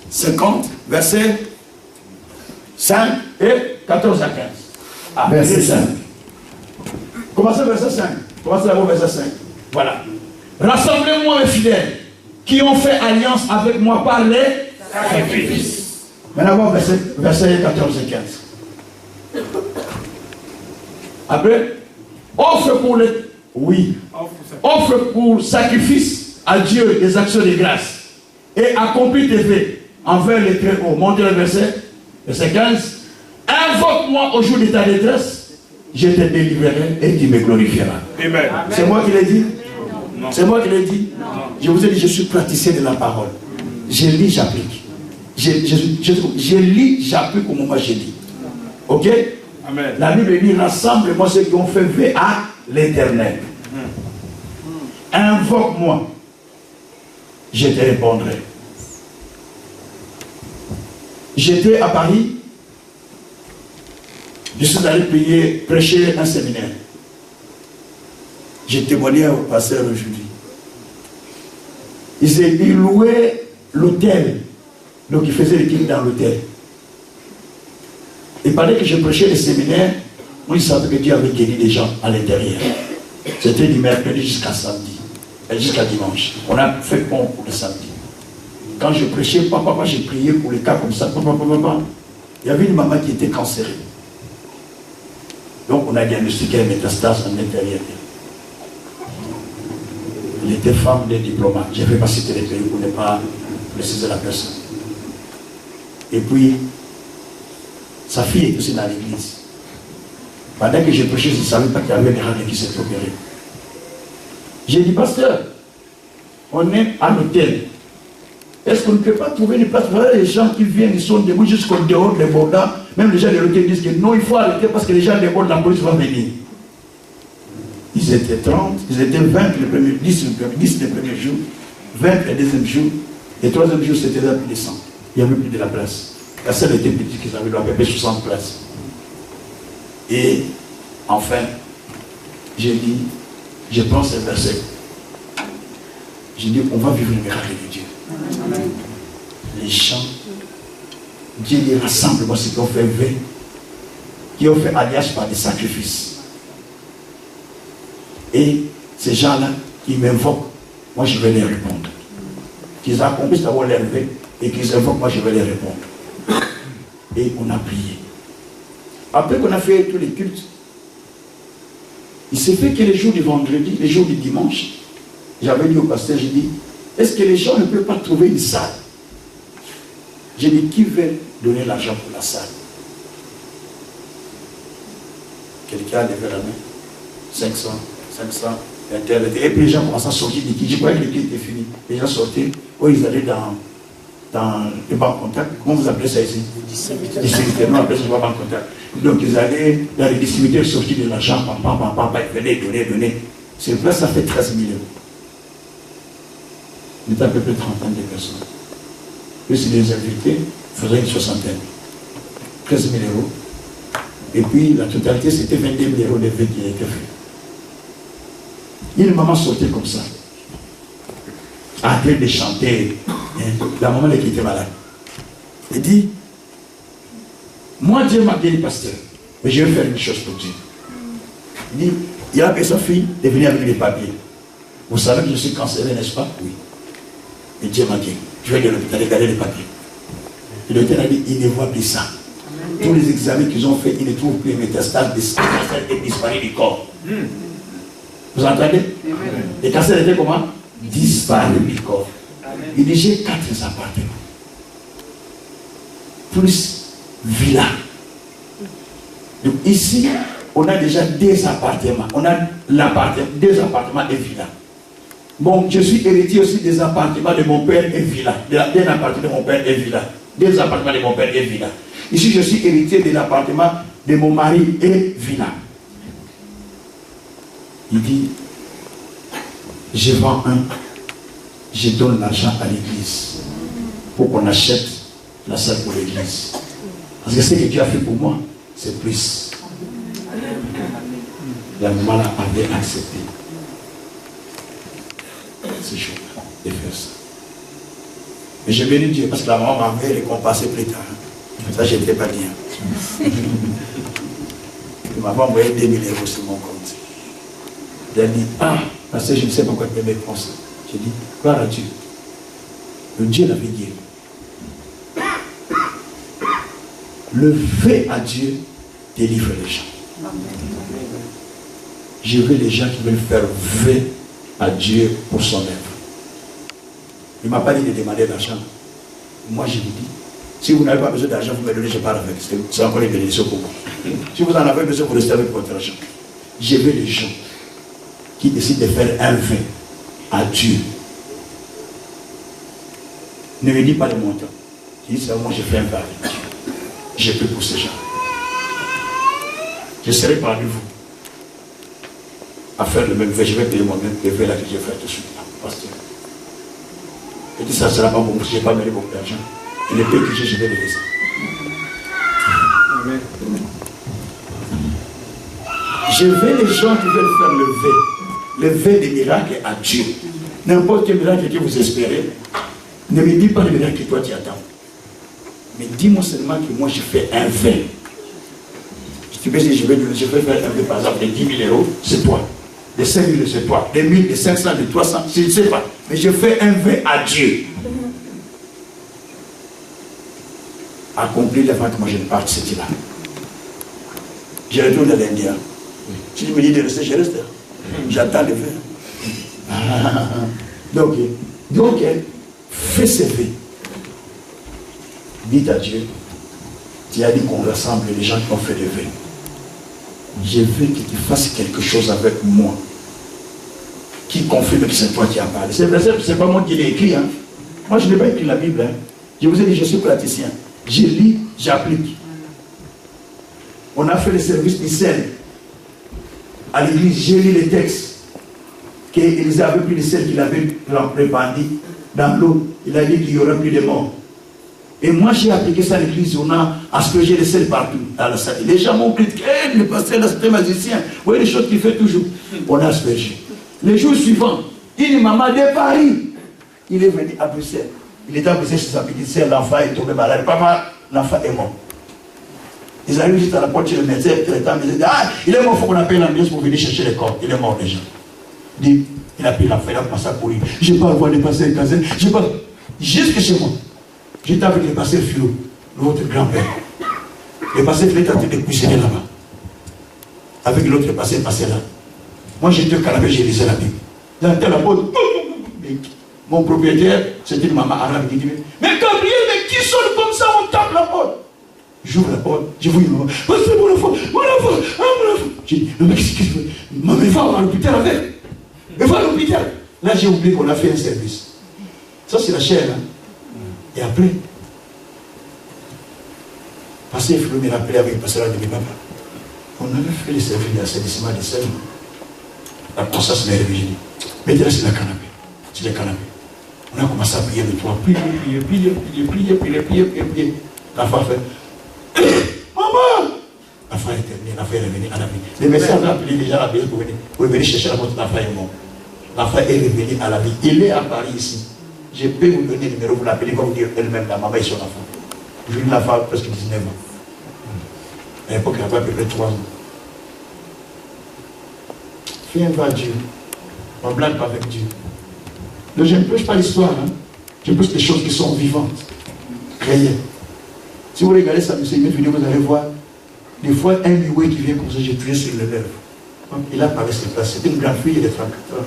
50, verset 5 et 14 à 15. Ah, verset 5. Commencez verset 5. Commencez d'abord verset 5. Voilà. Rassemblez-moi mes fidèles qui ont fait alliance avec moi par les sacrifices. Maintenant, verset 14 et 15. Après, offre pour sacrifice à Dieu des actions de grâce et accomplis tes vœux envers les très hauts. Montez le verset 15. Invoque-moi au jour de ta détresse, je te délivrerai et tu me glorifieras. Amen. C'est moi qui l'ai dit? Non. C'est moi qui l'ai dit? Non. Je vous ai dit, je suis praticien de la parole. Je lis, j'applique. Je lis, j'applique au moment où j'ai dit. Ok? Amen. La Bible dit, rassemble-moi ceux qui ont fait vœu à l'Éternel. Invoque-moi, je te répondrai. J'étais à Paris, je suis allé prêcher un séminaire. J'ai témoigné au pasteur aujourd'hui. Ils louaient l'hôtel, donc ils faisaient l'équipe dans l'hôtel. Et pendant que je prêchais le séminaire, moi, ils savaient que Dieu avait guéri des gens à l'intérieur. C'était du mercredi jusqu'à samedi, jusqu'à dimanche. On a fait pont pour le samedi. Quand je prêchais, papa, j'ai prié pour les cas comme ça. Papa. Il y avait une maman qui était cancérée. Donc on a diagnostiqué un métastase en intérieur. Elle était femme de diplomate. Je ne vais pas citer les pays pour ne pas préciser la personne. Et puis, sa fille est aussi dans l'église. Pendant que j'ai prêché, je ne savais pas qu'il y avait des gens qui s'étaient opérés. J'ai dit, pasteur, on est à l'hôtel. Est-ce qu'on ne peut pas trouver une place? Voilà, les gens qui viennent, ils sont debout jusqu'au dehors des bordants. Même les gens de l'hôtel disent que non, il faut arrêter parce que les gens débordent, la police va venir. Ils étaient 30, ils étaient 20 le premier, 10 le premier jour, 20 le deuxième jour, et le troisième jour c'était là plus de 100. Il n'y avait plus de la place. La salle était petite, ils avaient à peu près 60 places. Et enfin, j'ai dit, je prends ce verset. J'ai dit, on va vivre le miracle de Dieu. Les gens, Dieu les rassemble, moi, ceux qui ont fait vœu, qui ont fait alliance par des sacrifices. Et ces gens-là, qui m'invoquent, moi je vais les répondre. Qu'ils accomplissent d'abord leur vœu et qu'ils invoquent, moi je vais les répondre. Et on a prié. Après qu'on a fait tous les cultes, il s'est fait que les jours du vendredi, les jours du dimanche, j'avais dit au pasteur, j'ai dit, est-ce que les gens ne peuvent pas trouver une salle? J'ai dit, qui veut donner l'argent pour la salle? Quelqu'un a levé la main. 500, et puis les gens commençaient à sortir des kits. Je croyais que les kits étaient finis. Les gens sortaient, ils allaient dans le banque contact. Comment vous appelez ça ici? Distributeur. Non, après ça, je vois banque contact. Donc ils allaient dans les distributeurs sortir de l'argent, ils venaient donner. Cette place, ça fait 13 000 euros. Il était à peu près 30 de personnes. Plus les invités faisaient une soixantaine. 13 000 euros. Et puis la totalité, c'était 22 000 euros de fêtes qui a été fait. Une maman sortait comme ça, en train de chanter. La maman qui était malade. Elle dit, moi Dieu m'a guéri, pasteur, mais je vais faire une chose pour Dieu. Il dit, il a appelé sa fille de venir avec les papiers. Vous savez que je suis cancéré, n'est-ce pas? Oui. Et Dieu m'a dit, je vais aller à l'hôpital regarder les papiers. Et le docteur a dit, il ne voit plus ça. Tous les examens qu'ils ont fait, ils ne trouvent plus les métastases, des cancers étaient disparus du corps. Vous entendez? Les cancers étaient comment? Disparus du corps. Il dit, j'ai 4 appartements. Plus villa. Donc ici, on a déjà 2 appartements. On a 2 appartements et villa. Bon, je suis héritier aussi des appartements de mon père et villa. D'un appartement de mon père et villa. 2 appartements de mon père et villa. Ici, je suis héritier de l'appartement de mon mari et villa. Il dit, je vends un, je donne l'argent à l'église pour qu'on achète la salle pour l'église. Parce que ce que Dieu a fait pour moi, c'est plus. La maman avait accepté ce jour-là de faire ça. Mais j'ai béni Dieu parce que la maman m'a envoyé les compensés plus tard. Ça, je n'étais pas bien. Il m'a envoyé 2000 € sur mon compte. Il a dit, ah, parce que je ne sais pas pourquoi tu me prends ça. J'ai dit, gloire à Dieu. Le Dieu l'avait guéri. Le vœu à Dieu délivre les gens. Je veux les gens qui veulent faire vœu à Dieu pour son œuvre. Il ne m'a pas dit de demander d'argent. Moi, je vous dis, si vous n'avez pas besoin d'argent, vous me donnez, je parle avec. C'est encore une bénédiction pour moi. Si vous en avez besoin, vous restez avec votre argent. Je veux les gens qui décident de faire un vœu à Dieu. Ne me dis pas le montant. Je dis seulement, je fais un vœu avec Dieu. Je peux pour ces gens. Je serai parmi vous à faire le même vœu. Je vais payer moi-même le vœu là que je vais faire tout de suite. Pasteur. Je dis ça ne sera pas bon, je n'ai pas mêlé beaucoup d'argent. Et le paye que je vais le laisser. Amen. Je veux les gens qui veulent faire le vœu des miracles à Dieu. N'importe quel miracle que vous espérez, ne me dis pas le miracle que toi tu attends. Mais dis-moi seulement que moi je fais un vœu. Si tu veux dire je vais faire un vœu par exemple de 10 000 €, c'est toi. De 5 000, c'est toi. De 1000, de 500, de 300, je ne sais pas. Mais je fais un vœu à Dieu. Accomplir avant que moi je ne parte, c'était là. Je retourne à l'Indien. Si tu me dis de rester, je reste. J'attends le vœu. Donc, fais ce vœu. Dites à Dieu, tu as dit qu'on rassemble les gens qui ont fait le vœu. Je veux que tu fasses quelque chose avec moi qui confirme que c'est toi qui as parlé. C'est vrai, c'est pas moi qui l'ai écrit. Hein. Moi, je n'ai pas écrit la Bible. Hein. Je vous ai dit, je suis praticien. Je lis, j'applique. On a fait le service du sel. À l'église, j'ai lu les textes qu'Élisée avait pris le sel qu'il avait répandu dans l'eau. Il a dit qu'il y aurait plus de morts. Et moi, j'ai appliqué ça à l'église. On a aspergé le sel partout dans la salle. Les gens m'ont critiqué, le pasteur, c'est un magicien. Vous voyez les choses qu'il fait toujours. On a aspergé. Les jours suivants, une maman de Paris, il est venu à Bruxelles. Il était à Bruxelles chez sa petite sœur, l'enfant est tombé malade. Papa, l'enfant est mort. Ils arrivent juste à la porte chez le médecin, ils disent, ah, il est mort, il faut qu'on appelle l'ambulance pour venir chercher les corps. Il est mort déjà. Il a pris l'enfant, il a passé à courir. Je n'ai pas voir le pasteur Kazin, je n'ai pas. Jusque chez moi. J'étais avec le pasteur Philo, votre grand-père. Le pasteur Philo était en train de cuisiner là-bas. Avec l'autre pasteur passé là. Moi j'étais au canapé, j'ai lisé la Bible. J'entends la porte. Mon propriétaire, c'était une maman arabe qui dit, mais Gabriel, mais qui sonne comme ça, on tape la porte. J'ouvre la porte, je vois une maman. Oh, c'est mon enfant, mon enfant, ah, mon enfant. J'ai dit, mais qu'est-ce que je veux? Maman, il va à l'hôpital avec. Il va à l'hôpital. Là, j'ai oublié qu'on a fait un service. Ça, c'est la chair. Hein? Et après, Pasteur Philo me rappelait avec Pasteur de papa. On avait fait le service d'assainissement des selles. La conscience m'est réveillée. Mettez-la sur la canapé. Sur le canapé. On a commencé à prier de toi. Prier. L'enfant fait. Maman! L'enfant est terminé, l'enfant est revenu à la vie. Les médecins ont appelé les gens à la vie pour venir chercher la porte. L'enfant est mort. L'enfant est revenu à la vie. Il est à Paris ici. Je peux vous donner le numéro, vous l'appelez comme vous dire elle-même, la maman et son enfant. J'ai eu l'enfant presque 19 ans. À l'époque, il avait à peu près 3 ans. Fais un va à Dieu. On ne blague pas avec Dieu. Donc je ne prêche pas l'histoire, hein. Je prêche des choses qui sont vivantes, réelles. Si vous regardez ça, monsieur, une vidéo, vous allez voir, des fois, un mioué qui vient comme ça, j'ai tué sur les lèvres. Donc, il a parlé sur place. C'était une grande fille, elle est 34 ans.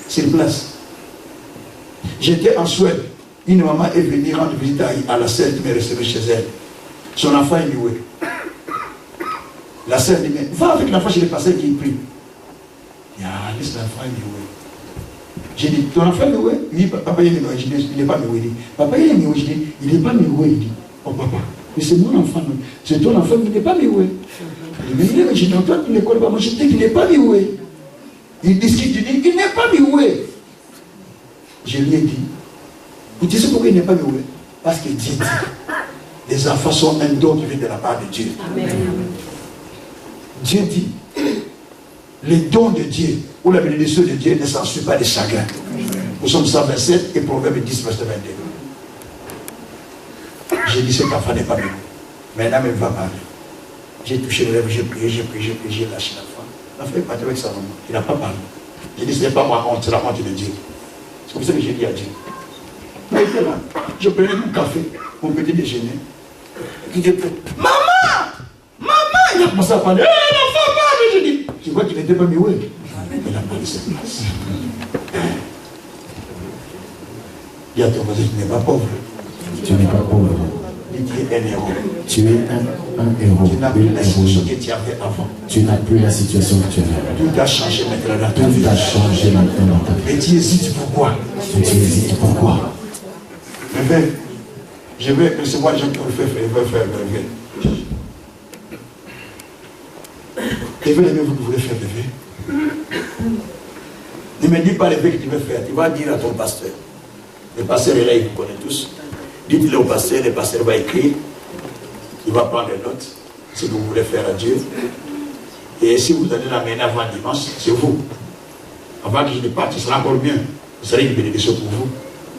Sur place. J'étais en Suède. Une maman est venue rendre visite à la sœur qui m'est recevue chez elle. Son enfant est mioué. La sœur dit, mais va avec l'enfant chez le pasteur qui prie. Laisse l'enfant est mioué. J'ai dit, ton enfant est mioué? Il dit, papa, il est mioué. Je dis, il n'est pas mioué. Il dit, papa, il est mioué. Je dis, il n'est pas mioué. Il dit, oh papa, mais c'est mon enfant. C'est ton enfant, il n'est pas mioué. Il dit, mais je dis, toi, tu l'école, moi je dis qu'il n'est pas mioué. Il discute, il dit, il n'est pas mioué. Je lui ai dit, vous dites pourquoi il n'est pas mioué? Parce que Dieu dit, les enfants sont un don qui vient de la part de Dieu. Amen. Dieu dit, les dons de Dieu ou la bénédiction de Dieu ne s'en suit pas des chagrins. Nous sommes 127 et Proverbe 10, verset 22. J'ai dit, cet enfant n'est pas mieux. Maintenant, il va parler. J'ai touché les lèvres, j'ai prié, j'ai lâché l'enfant. L'enfant est parti avec sa maman. Il n'a pas parlé. J'ai dit, ce n'est pas ma honte, c'est la honte de Dieu. C'est comme ça que j'ai dit à Dieu. Il était là. Je prenais mon café, mon petit déjeuner. Il dit, maman! Maman! Il a commencé à parler. L'enfant parle! Je dis, tu vois qu'il n'était pas mieux. Il a pris cette place. Il y a ton voisin qui n'est pas pauvre. Tu n'es pas pauvre. Tu es un héros. Tu es un héros. Tu n'as plus la situation que tu avais avant. Tu n'as plus la situation que tu avais. Tout a changé maintenant dans ta vie. Tout a changé maintenant dans ta vie. Mais tu hésites pourquoi? Tu hésites pourquoi? Je vais recevoir les gens qui vont faire lever. Lever, vous voulez faire lever. Ne me dis pas lever que tu veux faire. Tu vas dire à ton pasteur. Le pasteur est là, il vous connaît tous. Dites-le au pasteur, le pasteur va écrire. Il va prendre des notes. Ce que vous voulez faire à Dieu. Et si vous allez l'amener avant dimanche, c'est vous. Avant que je ne parte, ce sera encore mieux. Ce sera une bénédiction pour vous.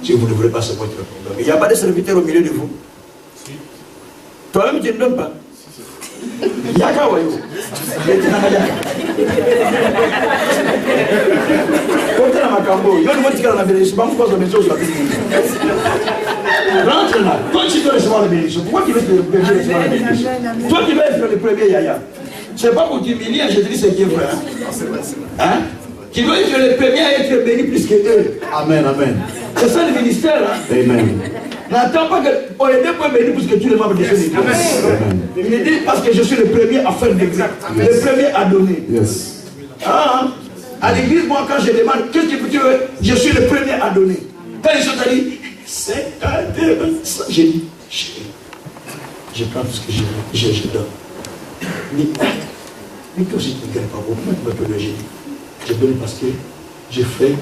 Si vous ne voulez pas, c'est votre problème. Il n'y a pas de serviteur au milieu de vous. Toi-même, tu ne donnes pas. Yaka, voyez-vous. Rentre là, toi tu dois recevoir la bénédiction. Pourquoi tu veux recevoir la bénédiction? Toi tu veux être le premier Yaya. C'est pas pour t'humilier, je te dis c'est bien vrai. Hein? Tu veux être le premier à être béni plus que eux. Amen, amen. C'est ça le ministère. Hein? Amen. N'attends pas qu'on est deux fois béni plus que tous les membres de l'église. Il me dit parce que je suis le premier à faire des actes, le premier à donner. Yes. Ah, à l'église, moi quand je demande qu'est-ce que tu veux, je suis le premier à donner. Quand les autres ont dit, c'est j'ai dit, je prends tout ce que je donne. Mais toi aussi tu ne gagnes pas beaucoup, moi tu me peux le génie. Je donne parce que je fais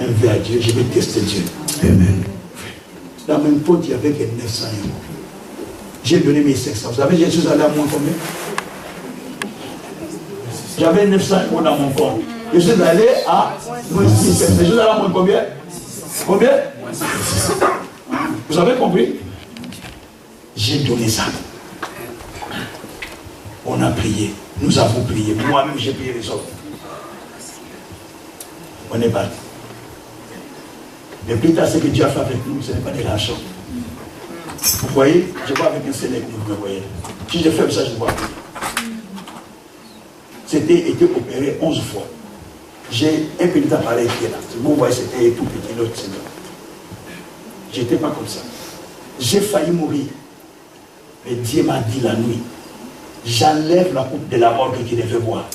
un vœu à Dieu, je vais tester Dieu. Amen. Dans mon pote, il y avait que 900 euros. J'ai donné mes 500. Vous savez, je suis allé à moins combien? J'avais 900 euros dans mon compte. Je suis allé à moins 600. Je suis allé à moins combien? Combien? Vous avez compris? J'ai donné ça. On a prié. Nous avons prié. Moi-même, j'ai prié les autres. On est parti. Mais plus tard, ce que Dieu a fait avec nous, ce n'est pas de l'argent. Vous voyez, je vois avec un Sénèque, vous me voyez. Si je fais ça, je vois. C'était été opéré 11 fois. J'ai un petit appareil qui est là. Vous voyez, c'était tout petit, l'autre Seigneur. Je n'étais pas comme ça. J'ai failli mourir. Mais Dieu m'a dit la nuit, j'enlève la coupe de la mort que tu devais boire.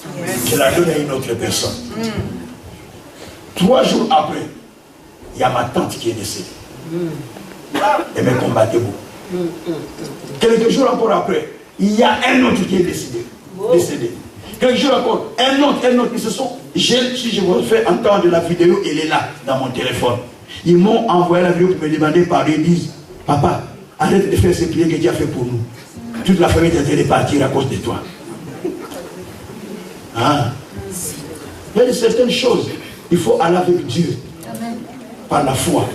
Je la donne à une autre personne. 3 jours après, il y a ma tante qui est décédée. Elle me combattait beaucoup. Quelques jours encore après, il y a un autre qui est décédé. Quelques jours encore, un autre, ils se sont... Si je vous fais entendre la vidéo, elle est là, dans mon téléphone. Ils m'ont envoyé la vidéo pour me demander par eux, ils disent, papa, arrête de faire ces prières que tu as fait pour nous. Toute la famille est en train de partir à cause de toi. Hein? Il y a certaines choses, il faut aller avec Dieu. Par la foi.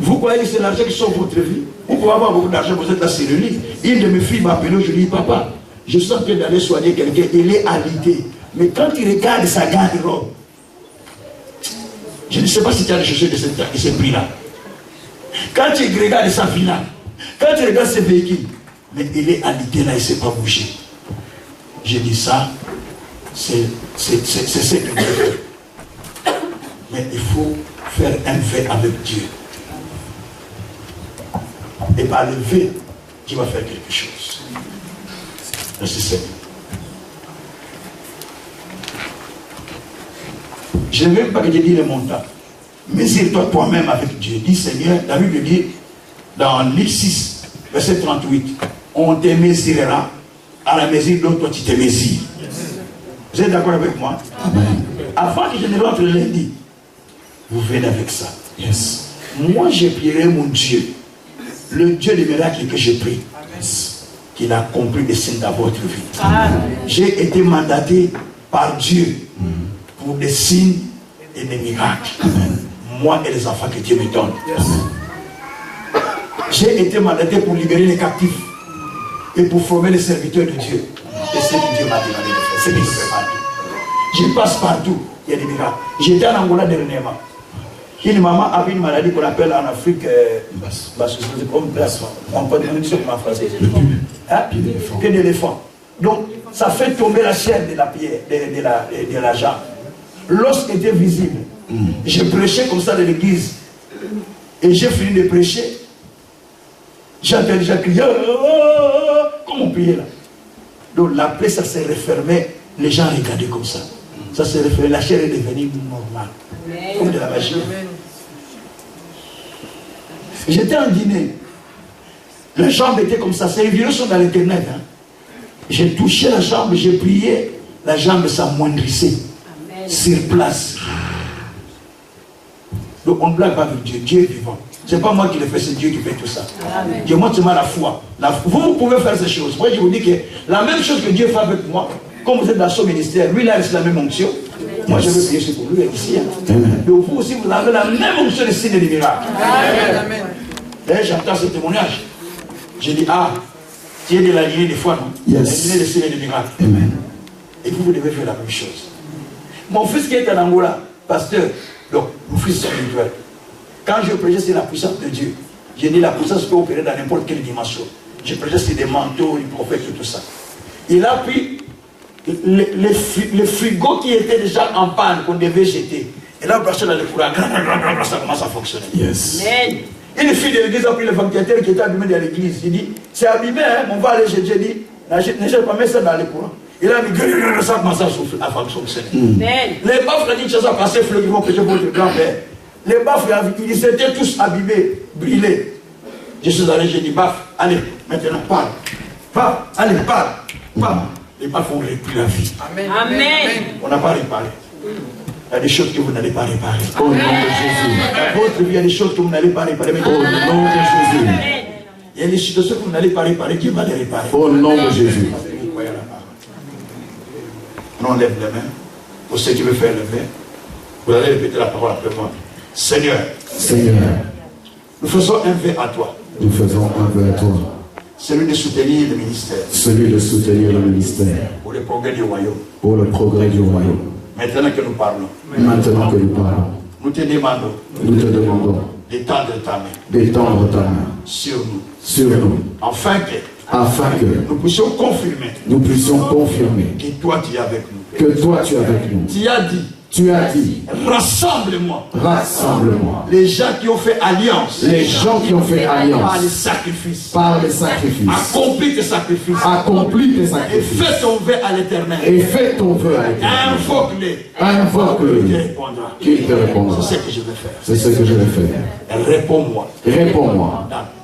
Vous croyez que c'est l'argent qui sauve votre vie? Vous pouvez avoir beaucoup d'argent, vous êtes là sur le lit. Une de mes filles m'a appelé, je lui dis, papa, je sens que d'aller soigner quelqu'un, il est alité. Mais quand il regarde sa garde-robe, je ne sais pas si tu as cherché de ce prix-là. Quand tu regardes sa vie-là, quand tu regardes ses véhicules, mais il est alité là, il ne s'est pas bougé. J'ai dit ça, c'est ce que Dieu fait. Mais il faut faire un vœu avec Dieu. Et par le vœu, Dieu va faire quelque chose. Merci Seigneur. Je ne veux pas que je dise le montant. Mesure-toi toi-même avec Dieu. Dis Seigneur, la Bible dit dans Luc 6, verset 38, on te mesurera à la mesure dont toi tu te mesures. Vous êtes d'accord avec moi? Amen. Avant que je ne rentre lundi, vous venez avec ça. Yes. Moi, je prierai mon Dieu, le Dieu des miracles que je prie, qu'il a accompli des signes dans votre vie. J'ai été mandaté par Dieu pour des signes et des miracles. Moi et les enfants que Dieu me donne. J'ai été mandaté pour libérer les captifs et pour former les serviteurs de Dieu. Et c'est ce que Dieu m'a demandé de faire. C'est ce que je fais partout. Je passe partout, il y a des miracles. J'étais en Angola dernièrement. Une maman avait une maladie qu'on appelle en Afrique on peut dire comment en français. Pied d'éléphant. Donc, ça fait tomber la chair de la pierre, de la jambe. L'os était visible. J'ai prêché comme ça dans l'église. Et j'ai fini de prêcher. J'ai entendu déjà crier. Comme on priait là. Donc, la plaie, ça s'est refermé. Les gens regardaient comme ça. Ça s'est refermé. La chair est devenue normale. Comme de la magie. J'étais en dîner. La jambe était comme ça. Ces vidéos sont dans l'internet. Hein. J'ai touché la jambe, j'ai prié. La jambe s'amoindrissait. Sur place. Donc on ne blague pas avec Dieu. Dieu est vivant. Ce n'est pas moi qui le fais, c'est Dieu qui fait tout ça. Dieu montre seulement la foi. Vous pouvez faire ces choses. Moi je vous dis que la même chose que Dieu fait avec moi, comme vous êtes dans son ministère, lui là c'est la même onction. Moi je veux prier pour lui ici. Hein. Donc vous aussi vous avez la même onction de signes et de miracles. Et j'entends ce témoignage. Je dis, ah, tu es de la lignée des foi, non? La lignée des signes et des miracles. Amen. Et vous devez faire la même chose. Mon fils qui est en Angola, pasteur, donc mon fils spirituel, quand je prêchais sur la puissance de Dieu, j'ai dit la puissance peut opérer dans n'importe quelle dimension. Je prêchais sur des manteaux, les prophètes et tout ça. Il a pris le frigo qui était déjà en panne, qu'on devait jeter. Il a branché dans le courant, ça commence à fonctionner. Yes. Amen. Une fille de l'église a pris le ventilateur qui était abîmé dans l'église. Il dit, c'est abîmé, hein? On va aller jeter. J'ai dit, ne jette pas, mets ça dans le courant. Il a mis, ça commence à souffler, à fonctionner. Les baffes, il dit, ça passe, fleurs qui vont prêcher pour votre grand-père. Les baffes, ils étaient tous abîmés, brûlés. Je suis allé, j'ai dit, baffes, allez, maintenant, parle. Baffes, allez, parle. Parle. Les baffes ont repris la vie. Amen. On n'a pas réparé. Il y a des choses que vous n'allez pas réparer. Au nom de Jésus. Dans votre vie, il y a des choses que vous n'allez pas réparer. Mais Au nom de Jésus. il y a des situations que vous n'allez pas réparer. Dieu va les réparer. Au nom de Jésus. Vous croyez à la parole. Non, lève les mains. Pour ceux qui veulent faire lever, vous allez répéter la parole après moi. Seigneur, Seigneur, nous faisons un vœu à toi. nous faisons un vœu à toi. Celui de soutenir le ministère Celui de soutenir le ministère pour le progrès du royaume. pour le progrès du royaume. Maintenant que nous parlons, Maintenant que nous parlons, nous te demandons nous te demandons d'étendre ta main d'étendre ta main sur nous, sur nous, afin que afin que nous puissions confirmer nous puissions confirmer que toi tu es avec nous. que toi tu es avec nous. Tu as dit, Tu as dit, rassemble-moi rassemble-moi. les gens qui ont fait alliance Les gens qui ont fait par alliance les sacrifices. par les sacrifices, Accomplis tes sacrifices accomplis tes et sacrifices fais ton vœu à l'éternel. et fais ton vœu à l'Éternel. Invoque-les. Il Invoque-le, répondra. qu'il te répondra. C'est ce que je vais faire. C'est ce que je vais faire. Réponds-moi Réponds-moi dans